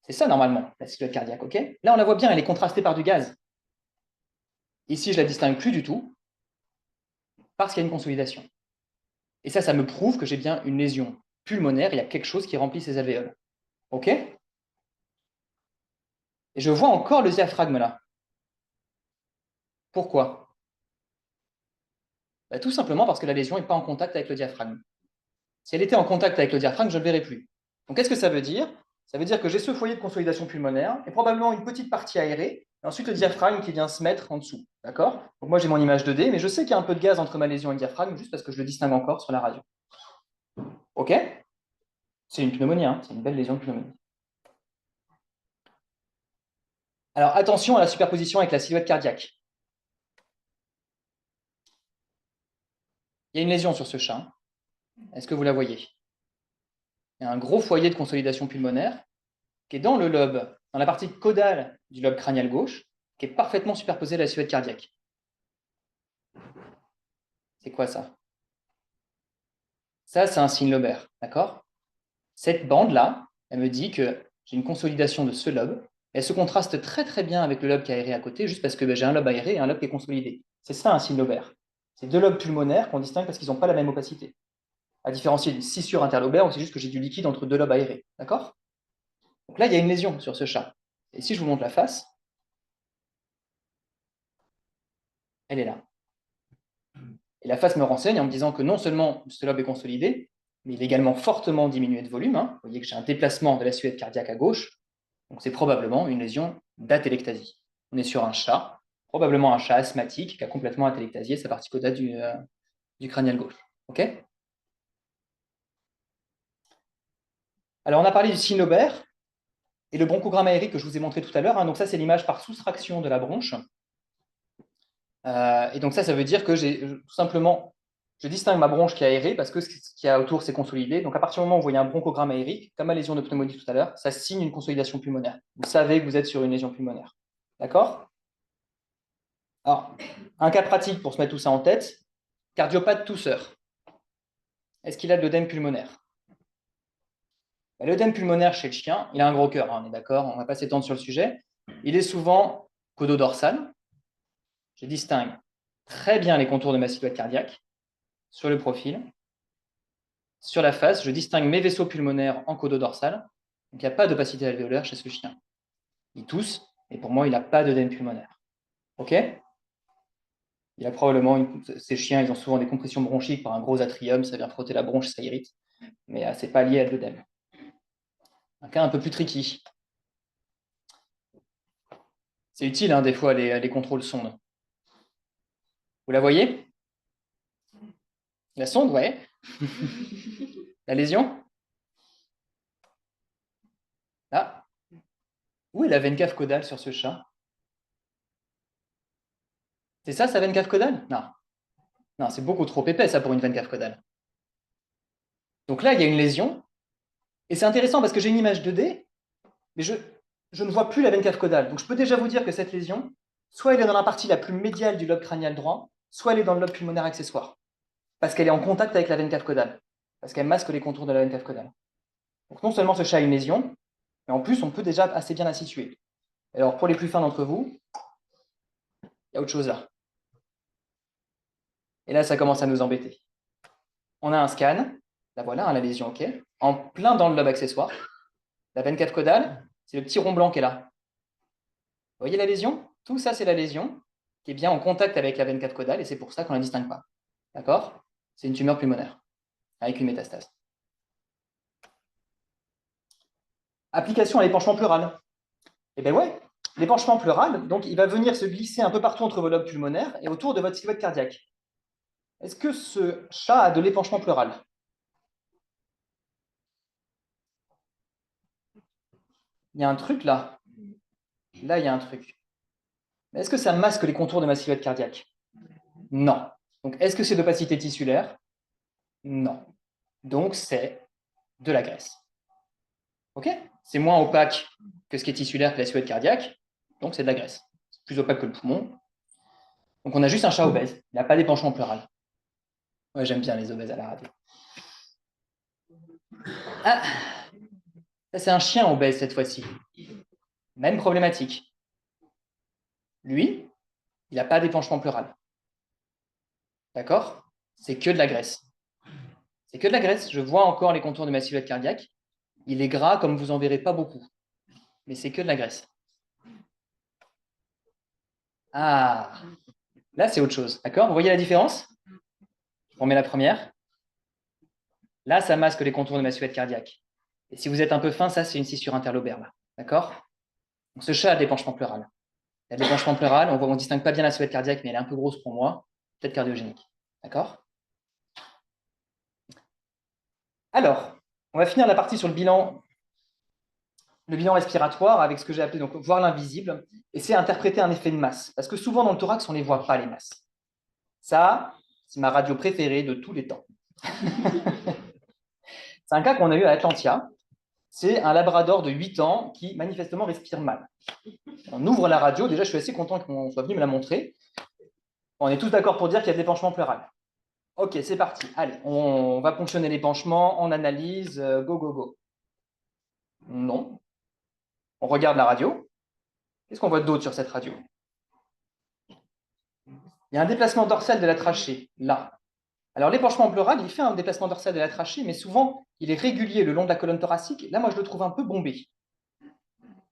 c'est ça normalement, la silhouette cardiaque, ok? Là, on la voit bien, elle est contrastée par du gaz. Ici, je ne la distingue plus du tout, parce qu'il y a une consolidation. Et ça me prouve que j'ai bien une lésion pulmonaire, il y a quelque chose qui remplit ces alvéoles. Ok? Et je vois encore le diaphragme là. Pourquoi? Tout simplement parce que la lésion n'est pas en contact avec le diaphragme. Si elle était en contact avec le diaphragme, je ne le verrais plus. Donc, qu'est-ce que ça veut dire? Ça veut dire que j'ai ce foyer de consolidation pulmonaire et probablement une petite partie aérée, et ensuite le diaphragme qui vient se mettre en dessous. D'accord? Donc, moi, j'ai mon image 2D, mais je sais qu'il y a un peu de gaz entre ma lésion et le diaphragme, juste parce que je le distingue encore sur la radio. OK? C'est une pneumonie, hein, c'est une belle lésion de pneumonie. Alors, attention à la superposition avec la silhouette cardiaque. Il y a une lésion sur ce chat. Est-ce que vous la voyez? Il y a un gros foyer de consolidation pulmonaire qui est dans le lobe, dans la partie caudale du lobe crânial gauche, qui est parfaitement superposé à la silhouette cardiaque. C'est quoi ça? Ça, c'est un signe lobaire, d'accord? Cette bande-là, elle me dit que j'ai une consolidation de ce lobe. Elle se contraste très très bien avec le lobe qui est aéré à côté, juste parce que j'ai un lobe aéré et un lobe qui est consolidé. C'est ça un signe lobaire. C'est deux lobes pulmonaires qu'on distingue parce qu'ils n'ont pas la même opacité. À différencier d'une scissure interlobaire, où c'est juste que j'ai du liquide entre deux lobes aérés. D'accord? Donc là, il y a une lésion sur ce chat. Et si je vous montre la face, elle est là. Et la face me renseigne en me disant que non seulement ce lobe est consolidé, mais il est également fortement diminué de volume. Vous voyez que j'ai un déplacement de la silhouette cardiaque à gauche. Donc c'est probablement une lésion d'atélectasie. On est sur un chat, probablement un chat asthmatique qui a complètement atélectasié sa partie caudale du crânial gauche. OK? Alors on a parlé du signe lobaire et le bronchogramme aérique que je vous ai montré tout à l'heure. Donc ça, c'est l'image par soustraction de la bronche. Et donc ça veut dire que tout simplement, je distingue ma bronche qui est aérée parce que ce qu'il y a autour, c'est consolidé. Donc à partir du moment où vous voyez un bronchogramme aérique, comme ma lésion de pneumonie tout à l'heure, ça signe une consolidation pulmonaire. Vous savez que vous êtes sur une lésion pulmonaire. D'accord? Alors, un cas pratique pour se mettre tout ça en tête, cardiopathe tousseur. Est-ce qu'il a de l'œdème pulmonaire? L'œdème pulmonaire chez le chien, il a un gros cœur, hein, on est d'accord, on ne va pas s'étendre sur le sujet. Il est souvent cododorsal. Je distingue très bien les contours de ma silhouette cardiaque sur le profil. Sur la face, je distingue mes vaisseaux pulmonaires en cododorsal. Donc il n'y a pas d'opacité alvéolaire chez ce chien. Il tousse, et pour moi, il n'a pas d'œdème pulmonaire. OK? Il a probablement ces chiens, ils ont souvent des compressions bronchiques par un gros atrium, ça vient frotter la bronche, ça irrite. Mais ce n'est pas lié à de l'œdème. Un cas un peu plus tricky. C'est utile, hein, des fois, les contrôles sondes. Vous la voyez? La sonde, ouais. La lésion? Ah. Où est la veine cave caudale sur ce chat? C'est ça, sa veine cave caudale? Non. Non, c'est beaucoup trop épais, ça, pour une veine cave caudale. Donc là, il y a une lésion. Et c'est intéressant parce que j'ai une image 2D, mais je ne vois plus la veine cave caudale. Donc je peux déjà vous dire que cette lésion, soit elle est dans la partie la plus médiale du lobe crânial droit, soit elle est dans le lobe pulmonaire accessoire. Parce qu'elle est en contact avec la veine cave caudale. Parce qu'elle masque les contours de la veine cave caudale. Donc non seulement ce chat a une lésion, mais en plus, on peut déjà assez bien la situer. Alors, pour les plus fins d'entre vous, il y a autre chose là. Et là, ça commence à nous embêter. On a un scan, la voilà, hein, la lésion, ok, en plein dans le lobe accessoire. La veine cave caudale, c'est le petit rond blanc qui est là. Vous voyez la lésion? Tout ça, c'est la lésion qui est bien en contact avec la veine cave caudale et c'est pour ça qu'on ne la distingue pas. D'accord? C'est une tumeur pulmonaire avec une métastase. Application à l'épanchement pleural. Eh bien ouais, l'épanchement pleural, donc il va venir se glisser un peu partout entre vos lobes pulmonaires et autour de votre silhouette cardiaque. Est-ce que ce chat a de l'épanchement pleural? Il y a un truc là. Là, il y a un truc. Mais est-ce que ça masque les contours de ma silhouette cardiaque? Non. Donc, est-ce que c'est d'opacité tissulaire? Non. Donc, c'est de la graisse. OK? C'est moins opaque que ce qui est tissulaire que la silhouette cardiaque. Donc, c'est de la graisse. C'est plus opaque que le poumon. Donc, on a juste un chat obèse. Il n'a pas d'épanchement pleural. Ouais, j'aime bien les obèses à la radio. Ah, ça, c'est un chien obèse cette fois-ci. Même problématique. Lui, il n'a pas d'épanchement pleural. D'accord? C'est que de la graisse. C'est que de la graisse. Je vois encore les contours de ma silhouette cardiaque. Il est gras comme vous en verrez pas beaucoup. Mais c'est que de la graisse. Ah, là, c'est autre chose. D'accord? Vous voyez la différence? On met la première. Là, ça masque les contours de ma silhouette cardiaque. Et si vous êtes un peu fin, ça, c'est une scissure interlobaire. Là. D'accord? Donc, ce chat a de l'épanchement pleural. Il a de l'épanchement pleural. On ne distingue pas bien la silhouette cardiaque, mais elle est un peu grosse pour moi. Peut-être cardiogénique. D'accord? Alors, on va finir la partie sur le bilan respiratoire avec ce que j'ai appelé donc voir l'invisible, et c'est interpréter un effet de masse. Parce que souvent dans le thorax, on ne les voit pas, les masses. Ça, c'est ma radio préférée de tous les temps. C'est un cas qu'on a eu à Atlantia. C'est un labrador de 8 ans qui manifestement respire mal. On ouvre la radio, déjà je suis assez content qu'on soit venu me la montrer. On est tous d'accord pour dire qu'il y a de l'épanchement pleural. Ok, c'est parti. Allez, on va ponctionner l'épanchement, on analyse, go, go, go. Non. On regarde la radio. Qu'est-ce qu'on voit d'autre sur cette radio? Il y a un déplacement dorsal de la trachée, là. Alors, l'épanchement pleural, il fait un déplacement dorsal de la trachée, mais souvent, il est régulier le long de la colonne thoracique. Là, moi, je le trouve un peu bombé.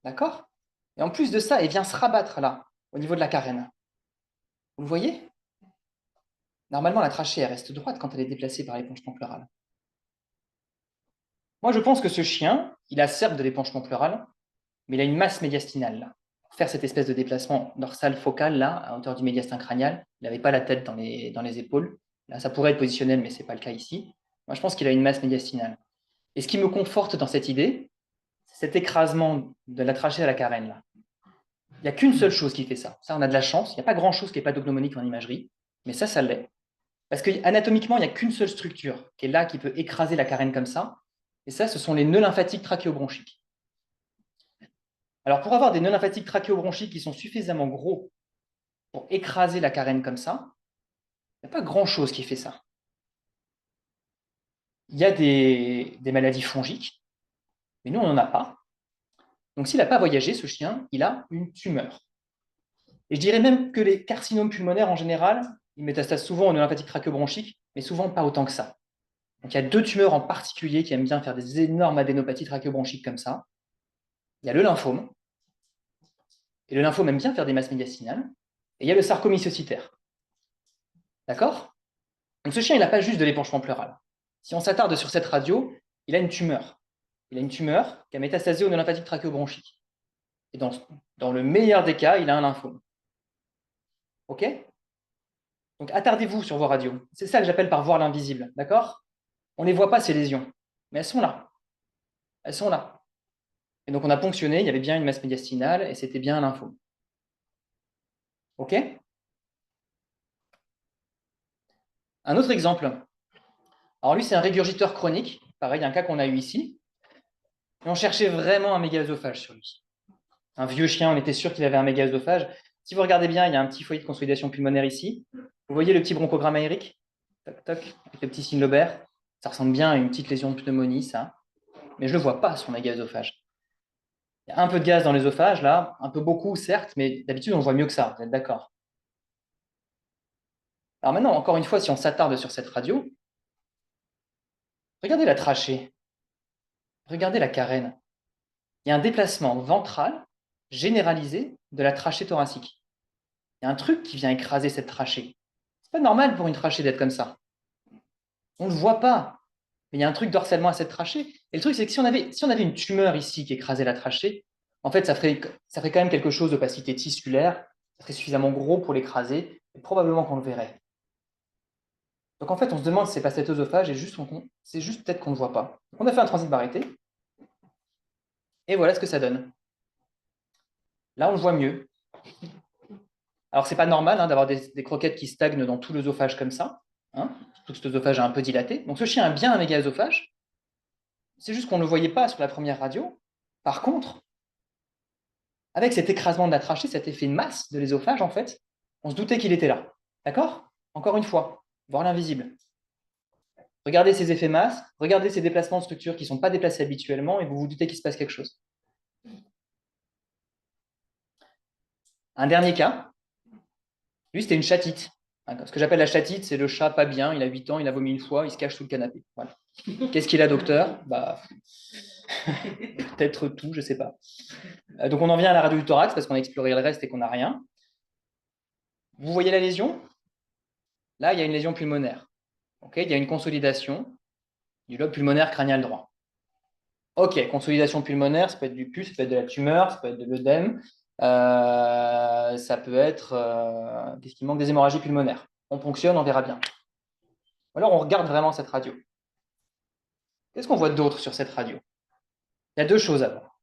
D'accord? Et en plus de ça, il vient se rabattre, là, au niveau de la carène. Vous le voyez? Normalement, la trachée, elle reste droite quand elle est déplacée par l'épanchement pleural. Moi, je pense que ce chien, il a certes de l'épanchement pleural, mais il a une masse médiastinale, là. Pour faire cette espèce de déplacement dorsal focal, là, à hauteur du médiastin crânial, il n'avait pas la tête dans les épaules. Là, ça pourrait être positionnel, mais ce n'est pas le cas ici. Moi, je pense qu'il a une masse médiastinale. Et ce qui me conforte dans cette idée, c'est cet écrasement de la trachée à la carène, là. Il n'y a qu'une seule chose qui fait ça. Ça, on a de la chance. Il n'y a pas grand-chose qui est pathognomonique en imagerie, mais ça l'est. Parce qu'anatomiquement, il n'y a qu'une seule structure qui est là, qui peut écraser la carène comme ça. Et ça, ce sont les nœuds lymphatiques trachéobronchiques. Alors, pour avoir des nœuds lymphatiques trachéobronchiques qui sont suffisamment gros pour écraser la carène comme ça, il n'y a pas grand-chose qui fait ça. Il y a des maladies fongiques, mais nous, on n'en a pas. Donc, s'il n'a pas voyagé, ce chien, il a une tumeur. Et je dirais même que les carcinomes pulmonaires, en général, ils métastasent souvent au nœud lymphatique trachéobronchique, mais souvent pas autant que ça. Donc, il y a deux tumeurs en particulier qui aiment bien faire des énormes adénopathies trachéobronchiques comme ça. Il y a le lymphome, et le lymphome aime bien faire des masses médiastinales, et il y a le sarcome ischiocytaire. D'accord? Donc, ce chien, il n'a pas juste de l'épanchement pleural. Si on s'attarde sur cette radio, il a une tumeur. Il a une tumeur qui a métastasé au nœud lymphatique trachéobronchique. Et dans le meilleur des cas, il a un lymphome. OK? Donc, attardez-vous sur vos radios. C'est ça que j'appelle par voir l'invisible. D'accord? On ne les voit pas, ces lésions. Mais elles sont là. Elles sont là. Et donc, on a ponctionné, il y avait bien une masse médiastinale et c'était bien un lymphome. OK? Un autre exemple. Alors, lui, c'est un régurgiteur chronique. Pareil, un cas qu'on a eu ici. Et on cherchait vraiment un mégaœsophage sur lui. Un vieux chien, on était sûr qu'il avait un mégaœsophage. Si vous regardez bien, il y a un petit foyer de consolidation pulmonaire ici. Vous voyez le petit bronchogramme aérique? Toc, toc, avec le petit signe lobaire. Ça ressemble bien à une petite lésion de pneumonie, ça. Mais je ne le vois pas, son mégaœsophage. Il y a un peu de gaz dans l'œsophage, là, un peu beaucoup, certes, mais d'habitude, on voit mieux que ça, vous êtes d'accord? Alors maintenant, encore une fois, si on s'attarde sur cette radio, regardez la trachée, regardez la carène. Il y a un déplacement ventral généralisé de la trachée thoracique. Il y a un truc qui vient écraser cette trachée. C'est pas normal pour une trachée d'être comme ça. On ne le voit pas, mais il y a un truc d'harcèlement à cette trachée. Et le truc, c'est que si on avait une tumeur ici qui écrasait la trachée, en fait, ça ferait quand même quelque chose d'opacité tissulaire, ça serait suffisamment gros pour l'écraser, et probablement qu'on le verrait. Donc en fait, on se demande si c'est pas cet œsophage, et c'est juste peut-être qu'on ne le voit pas. Donc, on a fait un transit barété, et voilà ce que ça donne. Là, on le voit mieux. Alors, c'est pas normal d'avoir des croquettes qui stagnent dans tout l'œsophage comme ça, hein, surtout que cet œsophage est un peu dilaté. Donc ce chien a bien un méga-œsophage, c'est juste qu'on ne le voyait pas sur la première radio. Par contre, avec cet écrasement de la trachée, cet effet de masse de l'œsophage, en fait, on se doutait qu'il était là. D'accord? Encore une fois, voir l'invisible. Regardez ces effets masse, regardez ces déplacements de structures qui ne sont pas déplacés habituellement et vous vous doutez qu'il se passe quelque chose. Un dernier cas, lui, c'était une chatite. Ce que j'appelle la chatite, c'est le chat pas bien, il a 8 ans, il a vomi une fois, il se cache sous le canapé. Voilà. Qu'est-ce qu'il a, docteur? Bah, peut-être tout, je ne sais pas. Donc on en vient à la radio du thorax parce qu'on a exploré le reste et qu'on n'a rien. Vous voyez la lésion? Là, il y a une lésion pulmonaire. Okay, il y a une consolidation du lobe pulmonaire crânial droit. Ok, consolidation pulmonaire, ça peut être du pus, ça peut être de la tumeur, ça peut être de l'œdème, ça peut être qu'est-ce qui manque, des hémorragies pulmonaires. On ponctionne, on verra bien. Alors on regarde vraiment cette radio. Qu'est-ce qu'on voit d'autre sur cette radio? Il y a deux choses à voir.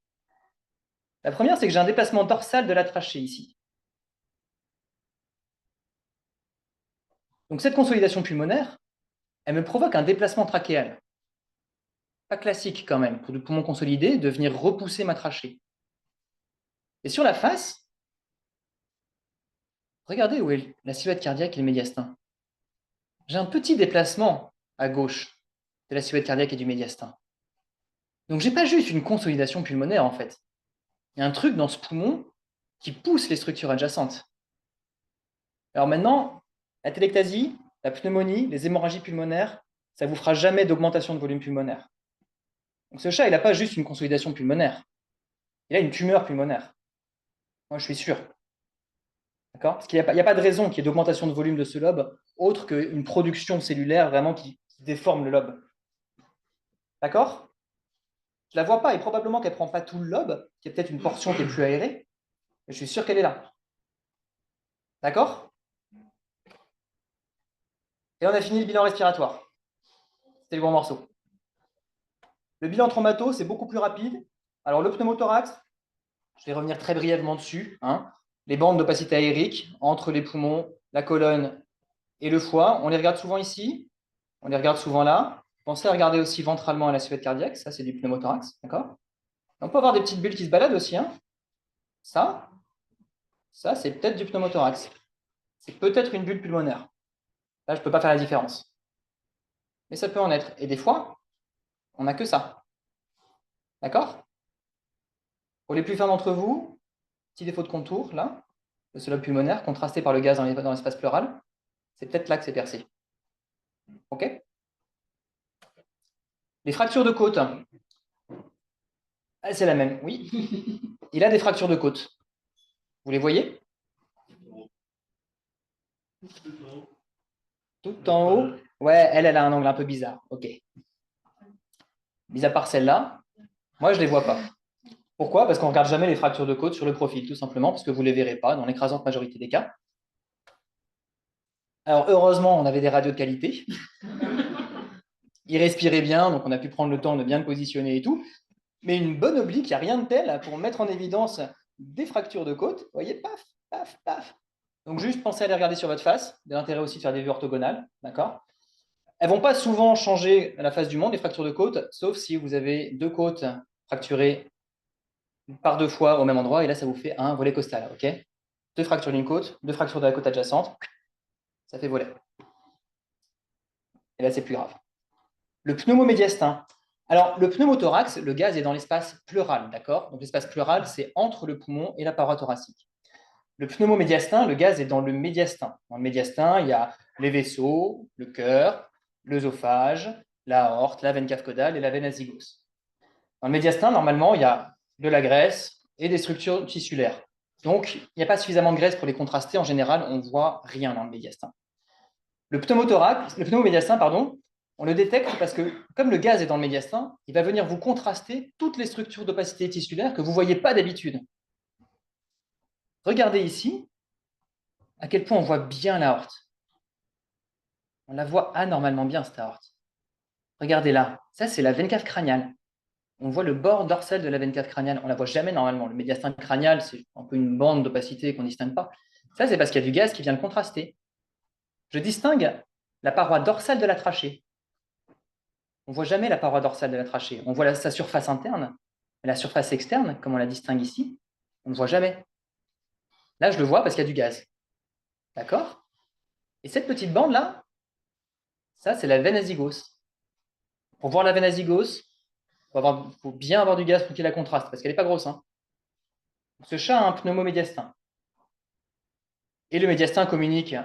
La première, c'est que j'ai un déplacement dorsal de la trachée ici. Donc cette consolidation pulmonaire, elle me provoque un déplacement trachéal. Pas classique quand même, pour le poumon consolidé, de venir repousser ma trachée. Et sur la face, regardez où est la silhouette cardiaque et le médiastin. J'ai un petit déplacement à gauche de la silhouette cardiaque et du médiastin. Donc j'ai pas juste une consolidation pulmonaire en fait. Il y a un truc dans ce poumon qui pousse les structures adjacentes. Alors maintenant, la téléctasie, la pneumonie, les hémorragies pulmonaires, ça vous fera jamais d'augmentation de volume pulmonaire. Donc ce chat, il n'a pas juste une consolidation pulmonaire, il a une tumeur pulmonaire. Moi, je suis sûr. D'accord? Parce qu'il n'y a pas de raison qu'il y ait d'augmentation de volume de ce lobe autre qu'une production cellulaire vraiment qui déforme le lobe. D'accord? Je ne la vois pas et probablement qu'elle ne prend pas tout le lobe, qu'il y a peut-être une portion qui est plus aérée, mais je suis sûr qu'elle est là. D'accord? Et on a fini le bilan respiratoire. C'était le bon morceau. Le bilan traumato, c'est beaucoup plus rapide. Alors, le pneumothorax, Je vais revenir très brièvement dessus, hein. Les bandes d'opacité aérique entre les poumons, la colonne et le foie, on les regarde souvent ici, on les regarde souvent là. Pensez à regarder aussi ventralement à la suette cardiaque, ça c'est du pneumothorax, d'accord? On peut avoir des petites bulles qui se baladent aussi, hein. Ça, c'est peut-être du pneumothorax. C'est peut-être une bulle pulmonaire. Là, je ne peux pas faire la différence. Mais ça peut en être. Et des fois, on n'a que ça. D'accord? Pour les plus fins d'entre vous, petit défaut de contour, là, le seul lobe pulmonaire, contrasté par le gaz dans l'espace pleural, c'est peut-être là que c'est percé. OK? Les fractures de côte. Ah, c'est la même, oui. Il a des fractures de côte. Vous les voyez? Tout en haut? Ouais, elle a un angle un peu bizarre. OK. Mis à part celle-là, moi, je ne les vois pas. Pourquoi? Parce qu'on ne regarde jamais les fractures de côte sur le profil, tout simplement, parce que vous ne les verrez pas dans l'écrasante majorité des cas. Alors, heureusement, on avait des radios de qualité. Il respirait bien, donc on a pu prendre le temps de bien le positionner et tout. Mais une bonne oblique, il n'y a rien de tel pour mettre en évidence des fractures de côte. Vous voyez, paf, paf, paf. Donc, juste pensez à les regarder sur votre face. De l'intérêt aussi de faire des vues orthogonales, d'accord? Elles ne vont pas souvent changer à la face du monde, les fractures de côte, sauf si vous avez deux côtes fracturées par deux fois au même endroit, et là, ça vous fait un volet costal, ok? Deux fractures d'une côte, deux fractures de la côte adjacente, ça fait volet. Et là, c'est plus grave. Le pneumomédiastin. Alors, le pneumothorax, le gaz est dans l'espace pleural, d'accord? Donc, l'espace pleural, c'est entre le poumon et la paroi thoracique. Le pneumomédiastin, le gaz est dans le médiastin. Dans le médiastin, il y a les vaisseaux, le cœur, l'œsophage, l'aorte, la veine cave caudale et la veine azygos. Dans le médiastin, normalement, il y a de la graisse et des structures tissulaires. Donc, il n'y a pas suffisamment de graisse pour les contraster. En général, on ne voit rien dans le médiastin. Le pneumomédiastin, pardon, on le détecte parce que, comme le gaz est dans le médiastin, il va venir vous contraster toutes les structures d'opacité tissulaire que vous ne voyez pas d'habitude. Regardez ici à quel point on voit bien l'aorte. On la voit anormalement bien, cette aorte. Regardez là, ça c'est la veine cave crâniale. On voit le bord dorsal de la veine cave crâniale. On ne la voit jamais normalement. Le médiastin crânial, c'est un peu une bande d'opacité qu'on ne distingue pas. Ça, c'est parce qu'il y a du gaz qui vient le contraster. Je distingue la paroi dorsale de la trachée. On ne voit jamais la paroi dorsale de la trachée. On voit sa surface interne, mais la surface externe, comme on la distingue ici, on ne voit jamais. Là, je le vois parce qu'il y a du gaz. D'accord? Et cette petite bande-là, ça, c'est la veine azygos. Pour voir la veine azygos, il faut bien avoir du gaz pour qu'il la contraste, parce qu'elle n'est pas grosse, hein. Ce chat a un pneumomédiastin. Et le médiastin communique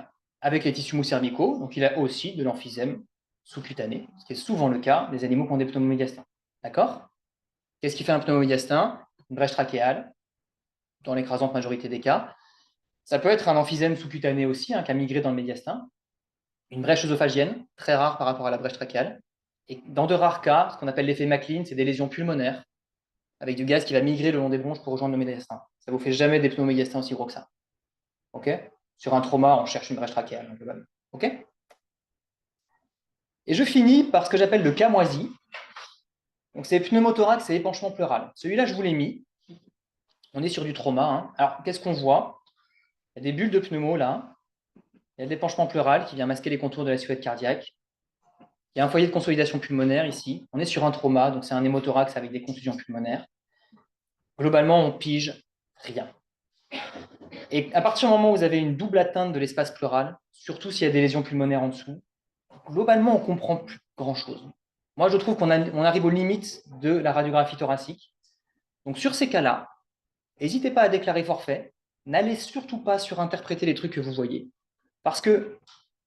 avec les tissus mou-cervicaux, donc il a aussi de l'emphysème sous-cutané, ce qui est souvent le cas des animaux qui ont des pneumomédiastins. D'accord? Qu'est-ce qui fait un pneumomédiastin? Une brèche trachéale, dans l'écrasante majorité des cas. Ça peut être un emphysème sous-cutané aussi, qui a migré dans le médiastin. Une brèche œsophagienne, très rare par rapport à la brèche trachéale. Et dans de rares cas, ce qu'on appelle l'effet Maclean, c'est des lésions pulmonaires, avec du gaz qui va migrer le long des bronches pour rejoindre le médiastin. Ça ne vous fait jamais des pneumomédiastins aussi gros que ça. OK? Sur un trauma, on cherche une brèche trachéale, globalement. OK? Et je finis par ce que j'appelle le cas moisi. Donc, c'est pneumothorax et épanchement pleural. Celui-là, je vous l'ai mis. On est sur du trauma, hein. Alors, qu'est-ce qu'on voit? Il y a des bulles de pneumo, là. Il y a de l'épanchement pleural qui vient masquer les contours de la silhouette cardiaque. Il y a un foyer de consolidation pulmonaire ici. On est sur un trauma, donc c'est un hémothorax avec des contusions pulmonaires. Globalement, on pige rien. Et à partir du moment où vous avez une double atteinte de l'espace pleural, surtout s'il y a des lésions pulmonaires en dessous, globalement, on ne comprend plus grand-chose. Moi, je trouve qu'on arrive aux limites de la radiographie thoracique. Donc, sur ces cas-là, n'hésitez pas à déclarer forfait. N'allez surtout pas surinterpréter les trucs que vous voyez. Parce que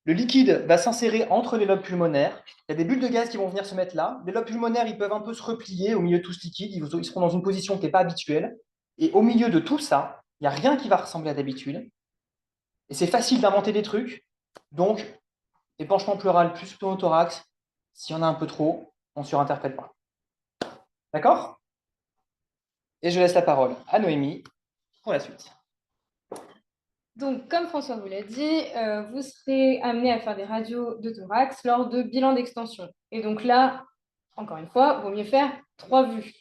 le liquide va s'insérer entre les lobes pulmonaires. Il y a des bulles de gaz qui vont venir se mettre là. Les lobes pulmonaires, ils peuvent un peu se replier au milieu de tout ce liquide. Ils seront dans une position qui n'est pas habituelle. Et au milieu de tout ça, il n'y a rien qui va ressembler à d'habitude. Et c'est facile d'inventer des trucs. Donc, épanchement pleural plus pneumothorax, s'il y en a un peu trop, on ne surinterprète pas. D'accord? Et je laisse la parole à Noémie pour la suite. Donc, comme François vous l'a dit, vous serez amené à faire des radios de thorax lors de bilan d'extension. Et donc là, encore une fois, il vaut mieux faire 3 vues.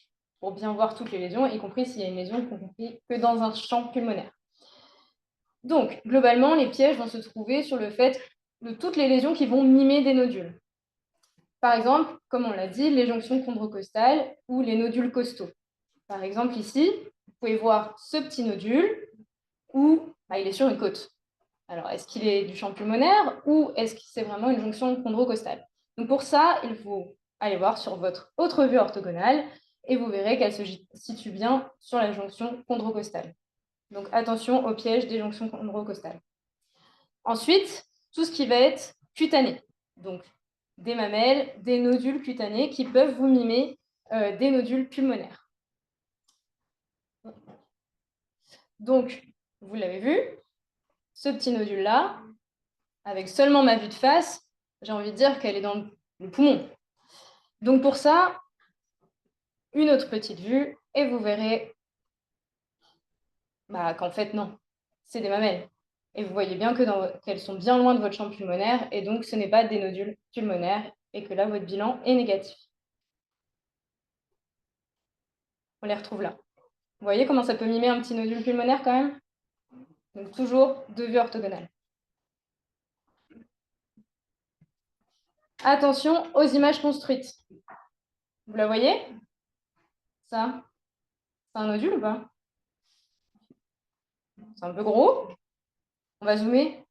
pour bien voir toutes les lésions, y compris s'il y a une lésion qu'on ne fait que dans un champ pulmonaire. Donc, globalement, les pièges vont se trouver sur le fait de toutes les lésions qui vont mimer des nodules. Par exemple, comme on l'a dit, les jonctions chondrocostales ou les nodules costaux. Par exemple, ici, vous pouvez voir ce petit nodule où il est sur une côte. Alors, est-ce qu'il est du champ pulmonaire ou est-ce que c'est vraiment une jonction chondrocostale? Donc, pour ça, il faut aller voir sur votre autre vue orthogonale et vous verrez qu'elle se situe bien sur la jonction chondrocostale. Donc, attention au piège des jonctions chondrocostales. Ensuite, tout ce qui va être cutané. Donc, des mamelles, des nodules cutanés qui peuvent vous mimer des nodules pulmonaires. Donc, vous l'avez vu, ce petit nodule-là, avec seulement ma vue de face, j'ai envie de dire qu'elle est dans le poumon. Donc, pour ça, une autre petite vue, et vous verrez qu'en fait, non, c'est des mamelles. Et vous voyez bien qu'elles sont bien loin de votre champ pulmonaire, et donc ce n'est pas des nodules pulmonaires, et que là, votre bilan est négatif. On les retrouve là. Vous voyez comment ça peut mimer un petit nodule pulmonaire quand même? Donc toujours deux vues orthogonales. Attention aux images construites. Vous la voyez? Ça, c'est un nodule ou pas? C'est un peu gros. On va zoomer.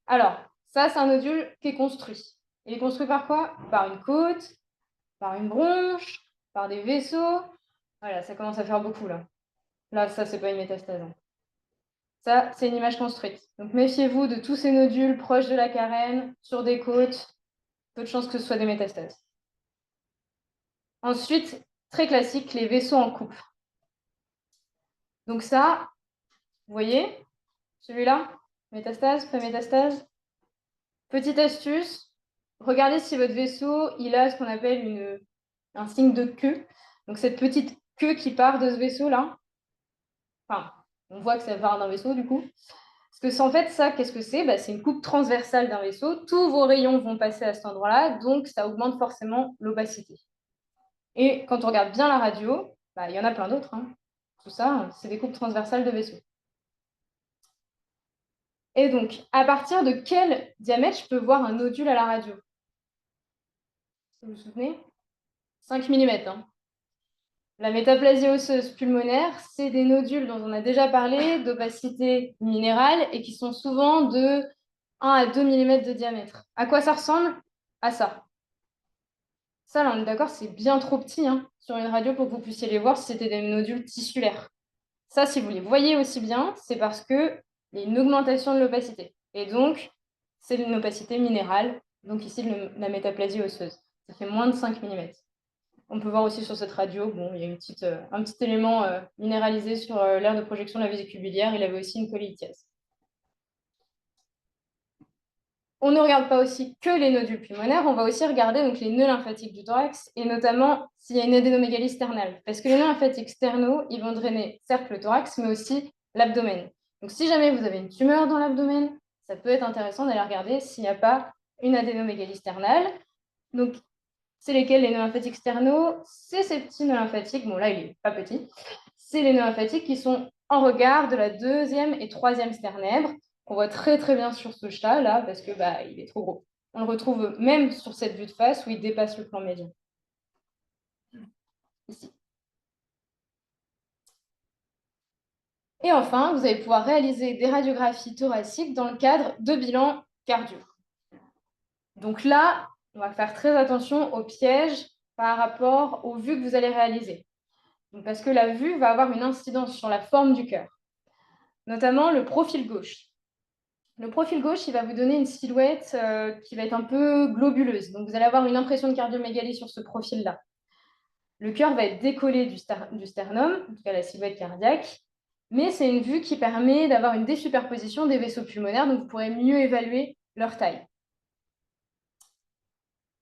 Alors, ça, c'est un nodule qui est construit. Il est construit par quoi? Par une côte, par une bronche, par des vaisseaux. Voilà, ça commence à faire beaucoup là. Là, ça, c'est pas une métastase. Ça, c'est une image construite. Donc, méfiez-vous de tous ces nodules proches de la carène, sur des côtes. Peu de chances que ce soit des métastases. Ensuite, très classique, les vaisseaux en coupe. Donc ça, vous voyez, celui-là, métastase, pas métastase. Petite astuce, regardez si votre vaisseau, il a ce qu'on appelle un signe de queue. Donc cette petite queue qui part de ce vaisseau-là. Enfin, on voit que ça part d'un vaisseau du coup. Parce que en fait, ça, qu'est-ce que c'est? C'est une coupe transversale d'un vaisseau. Tous vos rayons vont passer à cet endroit-là, donc ça augmente forcément l'opacité. Et quand on regarde bien la radio, il y en a plein d'autres. Tout ça, c'est des coupes transversales de vaisseaux. Et donc, à partir de quel diamètre je peux voir un nodule à la radio? Vous vous souvenez? 5 mm. La métaplasie osseuse pulmonaire, c'est des nodules dont on a déjà parlé, d'opacité minérale, et qui sont souvent de 1 à 2 mm de diamètre. À quoi ça ressemble? À ça. Ça, là, on est d'accord, c'est bien trop petit sur une radio pour que vous puissiez les voir si c'était des nodules tissulaires. Ça, si vous les voyez aussi bien, c'est parce qu'il y a une augmentation de l'opacité. Et donc, c'est une opacité minérale, donc ici, la métaplasie osseuse. Ça fait moins de 5 mm. On peut voir aussi sur cette radio, il y a un petit élément minéralisé sur l'aire de projection de la vésicule biliaire. Il avait aussi une cholithiase. On ne regarde pas aussi que les nodules pulmonaires, on va aussi regarder donc, les nœuds lymphatiques du thorax et notamment s'il y a une adénomégalie sternale. Parce que les nœuds lymphatiques sternaux, ils vont drainer certes le thorax, mais aussi l'abdomen. Donc si jamais vous avez une tumeur dans l'abdomen, ça peut être intéressant d'aller regarder s'il n'y a pas une adénomégalie sternale. Donc c'est lesquels les nœuds lymphatiques sternaux? C'est ces petits nœuds lymphatiques, bon là il n'est pas petit, c'est les nœuds lymphatiques qui sont en regard de la deuxième et troisième sternèbre, qu'on voit très très bien sur ce chat là, parce que il est trop gros. On le retrouve même sur cette vue de face où il dépasse le plan médian. Ici. Et enfin, vous allez pouvoir réaliser des radiographies thoraciques dans le cadre de bilans cardio. Donc là, on va faire très attention aux pièges par rapport aux vues que vous allez réaliser. Donc, parce que la vue va avoir une incidence sur la forme du cœur, notamment le profil gauche. Le profil gauche, il va vous donner une silhouette qui va être un peu globuleuse. Donc, vous allez avoir une impression de cardiomégalie sur ce profil-là. Le cœur va être décollé du sternum, en tout cas la silhouette cardiaque, mais c'est une vue qui permet d'avoir une désuperposition des vaisseaux pulmonaires, donc vous pourrez mieux évaluer leur taille.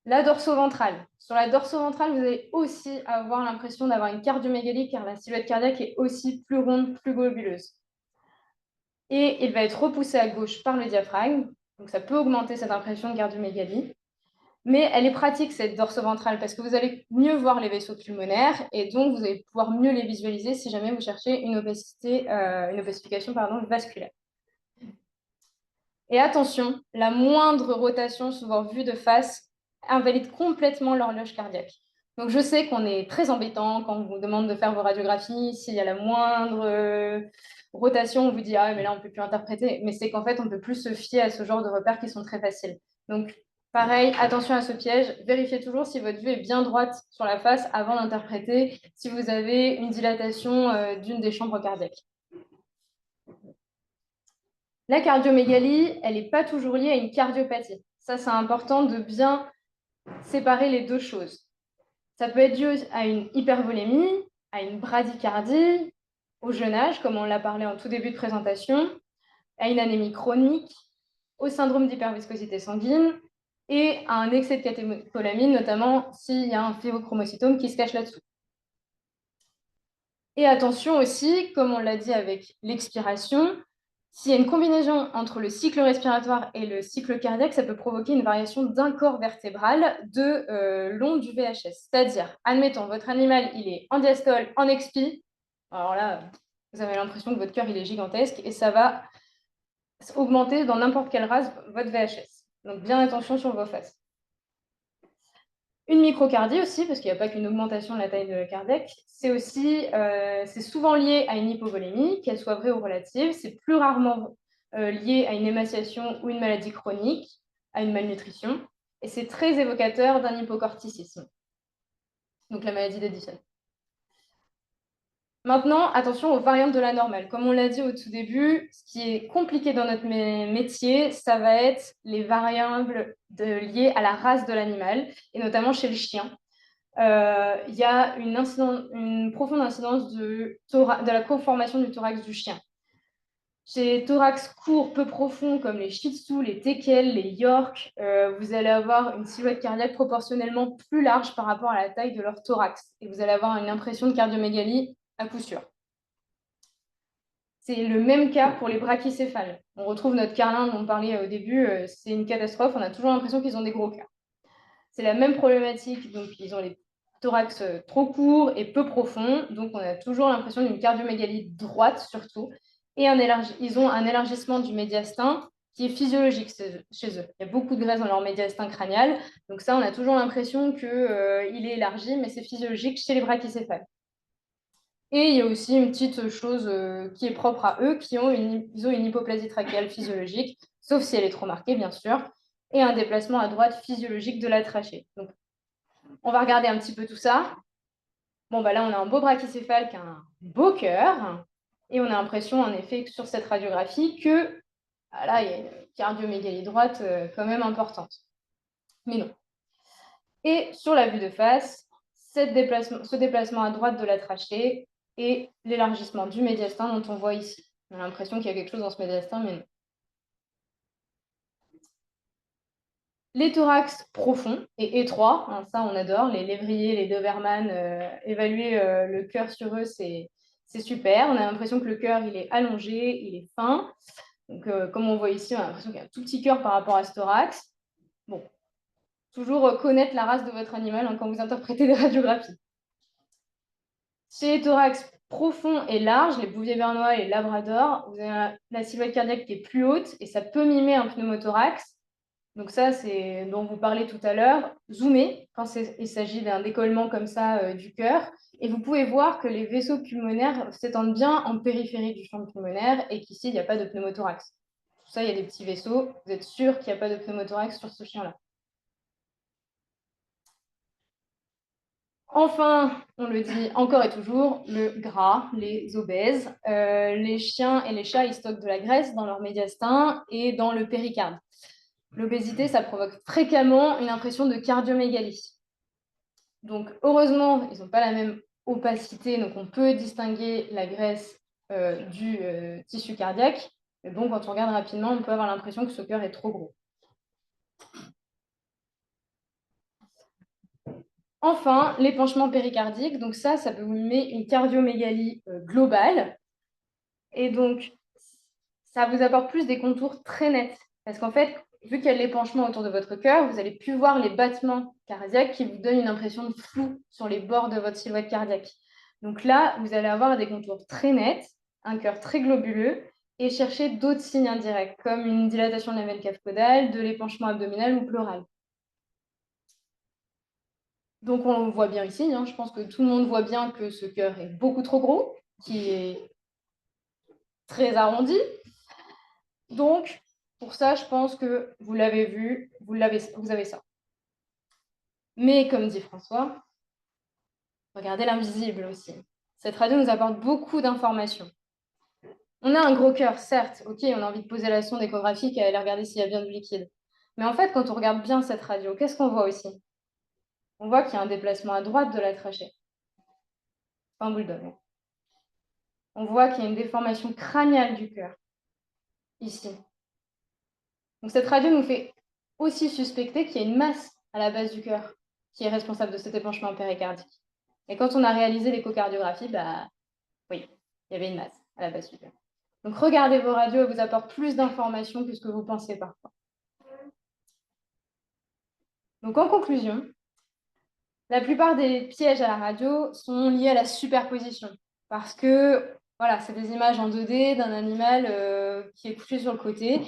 La dorso-ventrale. Sur la dorso-ventrale, vous allez aussi avoir l'impression d'avoir une cardiomégalie car la silhouette cardiaque est aussi plus ronde, plus globuleuse. Et il va être repoussé à gauche par le diaphragme, donc ça peut augmenter cette impression de cardiomégalie. Mais elle est pratique, cette dorso-ventrale, parce que vous allez mieux voir les vaisseaux pulmonaires et donc vous allez pouvoir mieux les visualiser si jamais vous cherchez une opacification vasculaire. Et attention, la moindre rotation, souvent vue de face, invalide complètement l'horloge cardiaque. Donc je sais qu'on est très embêtant quand on vous demande de faire vos radiographies, s'il y a la moindre rotation, on vous dit « Ah, mais là, on ne peut plus interpréter ». Mais c'est qu'en fait, on ne peut plus se fier à ce genre de repères qui sont très faciles. Donc pareil, attention à ce piège. Vérifiez toujours si votre vue est bien droite sur la face avant d'interpréter, si vous avez une dilatation d'une des chambres cardiaques. La cardiomégalie, elle n'est pas toujours liée à une cardiopathie. Ça, c'est important de bien séparer les deux choses. Ça peut être dû à une hypervolémie, à une bradycardie, au jeune âge, comme on l'a parlé en tout début de présentation, à une anémie chronique, au syndrome d'hyperviscosité sanguine et à un excès de catécholamine, notamment s'il y a un phéochromocytome qui se cache là-dessous. Et attention aussi, comme on l'a dit avec l'expiration, s'il y a une combinaison entre le cycle respiratoire et le cycle cardiaque, ça peut provoquer une variation d'un corps vertébral de long du VHS. C'est-à-dire, admettons, votre animal, il est en diastole, en expi. Alors là, vous avez l'impression que votre cœur, il est gigantesque et ça va augmenter dans n'importe quelle race votre VHS. Donc, bien attention sur vos faces. Une microcardie aussi, parce qu'il n'y a pas qu'une augmentation de la taille de la cardiaque, c'est souvent lié à une hypovolémie, qu'elle soit vraie ou relative. C'est plus rarement lié à une émaciation ou une maladie chronique, à une malnutrition. Et c'est très évocateur d'un hypocorticisme, donc la maladie d'Addison. Maintenant, attention aux variantes de la normale. Comme on l'a dit au tout début, ce qui est compliqué dans notre métier, ça va être les variables liées à la race de l'animal, et notamment chez le chien. Il y a une profonde incidence de la conformation du thorax du chien. Chez thorax court, peu profond, comme les Shih Tzu, les Teckels, les York, vous allez avoir une silhouette cardiaque proportionnellement plus large par rapport à la taille de leur thorax. Et vous allez avoir une impression de cardiomégalie à coup sûr. C'est le même cas pour les brachycéphales. On retrouve notre carlin dont on parlait au début, c'est une catastrophe, on a toujours l'impression qu'ils ont des gros cœurs. C'est la même problématique, donc ils ont les thorax trop courts et peu profonds, donc on a toujours l'impression d'une cardiomégalie droite surtout, et ils ont un élargissement du médiastin qui est physiologique chez eux. Il y a beaucoup de graisse dans leur médiastin crânial, donc ça, on a toujours l'impression qu'il est élargi, mais c'est physiologique chez les brachycéphales. Et il y a aussi une petite chose qui est propre à eux, ils ont une hypoplasie trachéale physiologique, sauf si elle est trop marquée, bien sûr, et un déplacement à droite physiologique de la trachée. Donc, on va regarder un petit peu tout ça. Bon, bah là, on a un beau brachycéphale qui a un beau cœur, et on a l'impression, en effet, sur cette radiographie, que là, il y a une cardiomégalie droite quand même importante. Mais non. Et sur la vue de face, ce déplacement à droite de la trachée et l'élargissement du médiastin dont on voit ici. On a l'impression qu'il y a quelque chose dans ce médiastin, mais non. Les thorax profonds et étroits, hein, ça on adore, les lévriers, les Doberman, évaluer le cœur sur eux, c'est super. On a l'impression que le cœur, il est allongé, il est fin. Donc, comme on voit ici, on a l'impression qu'il y a un tout petit cœur par rapport à ce thorax. Bon, toujours connaître la race de votre animal hein, quand vous interprétez des radiographies. Chez les thorax profonds et larges, les bouviers bernois et les labradors, vous avez la silhouette cardiaque qui est plus haute et ça peut mimer un pneumothorax. Donc ça, c'est dont vous parlez tout à l'heure. Zoomez quand il s'agit d'un décollement comme ça du cœur. Et vous pouvez voir que les vaisseaux pulmonaires s'étendent bien en périphérie du champ pulmonaire et qu'ici, il n'y a pas de pneumothorax. Tout ça, il y a des petits vaisseaux. Vous êtes sûr qu'il n'y a pas de pneumothorax sur ce chien-là. Enfin, on le dit encore et toujours, le gras, les obèses. Les chiens et les chats, ils stockent de la graisse dans leur médiastin et dans le péricarde. L'obésité, ça provoque fréquemment une impression de cardiomégalie. Donc, heureusement, ils n'ont pas la même opacité, donc on peut distinguer la graisse du tissu cardiaque. Mais bon, quand on regarde rapidement, on peut avoir l'impression que ce cœur est trop gros. Enfin, l'épanchement péricardique, donc ça peut vous mimer une cardiomégalie globale. Et donc, ça vous apporte plus des contours très nets. Parce qu'en fait, vu qu'il y a de l'épanchement autour de votre cœur, vous allez plus voir les battements cardiaques qui vous donnent une impression de flou sur les bords de votre silhouette cardiaque. Donc là, vous allez avoir des contours très nets, un cœur très globuleux, et chercher d'autres signes indirects, comme une dilatation de la veine cave caudale, de l'épanchement abdominal ou pleural. Donc on le voit bien ici, hein. Je pense que tout le monde voit bien que ce cœur est beaucoup trop gros, qui est très arrondi. Donc, pour ça, je pense que vous l'avez vu, vous avez ça. Mais comme dit François, regardez l'invisible aussi. Cette radio nous apporte beaucoup d'informations. On a un gros cœur, certes, ok, on a envie de poser la sonde échographique et aller regarder s'il y a bien du liquide. Mais en fait, quand on regarde bien cette radio, qu'est-ce qu'on voit aussi? On voit qu'il y a un déplacement à droite de la trachée. Pas un bulldog. On voit qu'il y a une déformation crânienne du cœur, ici. Donc cette radio nous fait aussi suspecter qu'il y a une masse à la base du cœur qui est responsable de cet épanchement péricardique. Et quand on a réalisé l'échocardiographie, oui, il y avait une masse à la base du cœur. Donc regardez vos radios, elles vous apportent plus d'informations que ce que vous pensez parfois. Donc en conclusion, la plupart des pièges à la radio sont liés à la superposition. Parce que voilà, c'est des images en 2D d'un animal qui est couché sur le côté.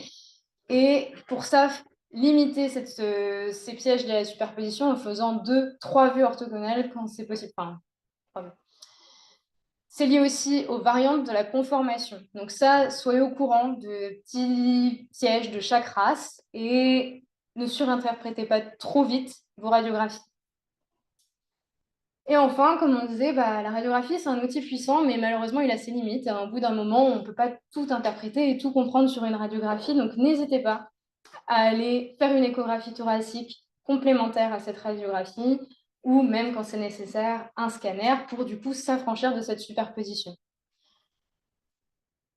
Et pour ça, limiter ces pièges liés à la superposition en faisant 2-3 vues orthogonales quand c'est possible. Enfin, c'est lié aussi aux variantes de la conformation. Donc ça, soyez au courant de petits pièges de chaque race et ne surinterprétez pas trop vite vos radiographies. Et enfin, comme on disait, la radiographie, c'est un outil puissant, mais malheureusement, il a ses limites. À un bout d'un moment, on ne peut pas tout interpréter et tout comprendre sur une radiographie. Donc n'hésitez pas à aller faire une échographie thoracique complémentaire à cette radiographie, ou même quand c'est nécessaire, un scanner pour du coup s'affranchir de cette superposition.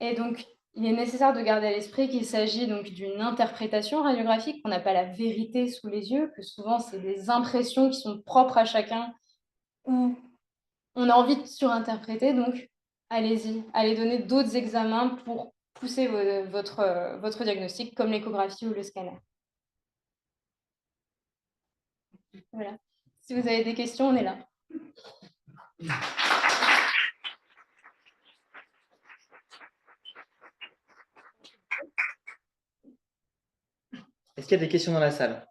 Et donc, il est nécessaire de garder à l'esprit qu'il s'agit donc d'une interprétation radiographique, qu'on n'a pas la vérité sous les yeux, que souvent c'est des impressions qui sont propres à chacun, ou on a envie de surinterpréter, donc allez-y, allez donner d'autres examens pour pousser votre diagnostic, comme l'échographie ou le scanner. Voilà. Si vous avez des questions, on est là. Est-ce qu'il y a des questions dans la salle?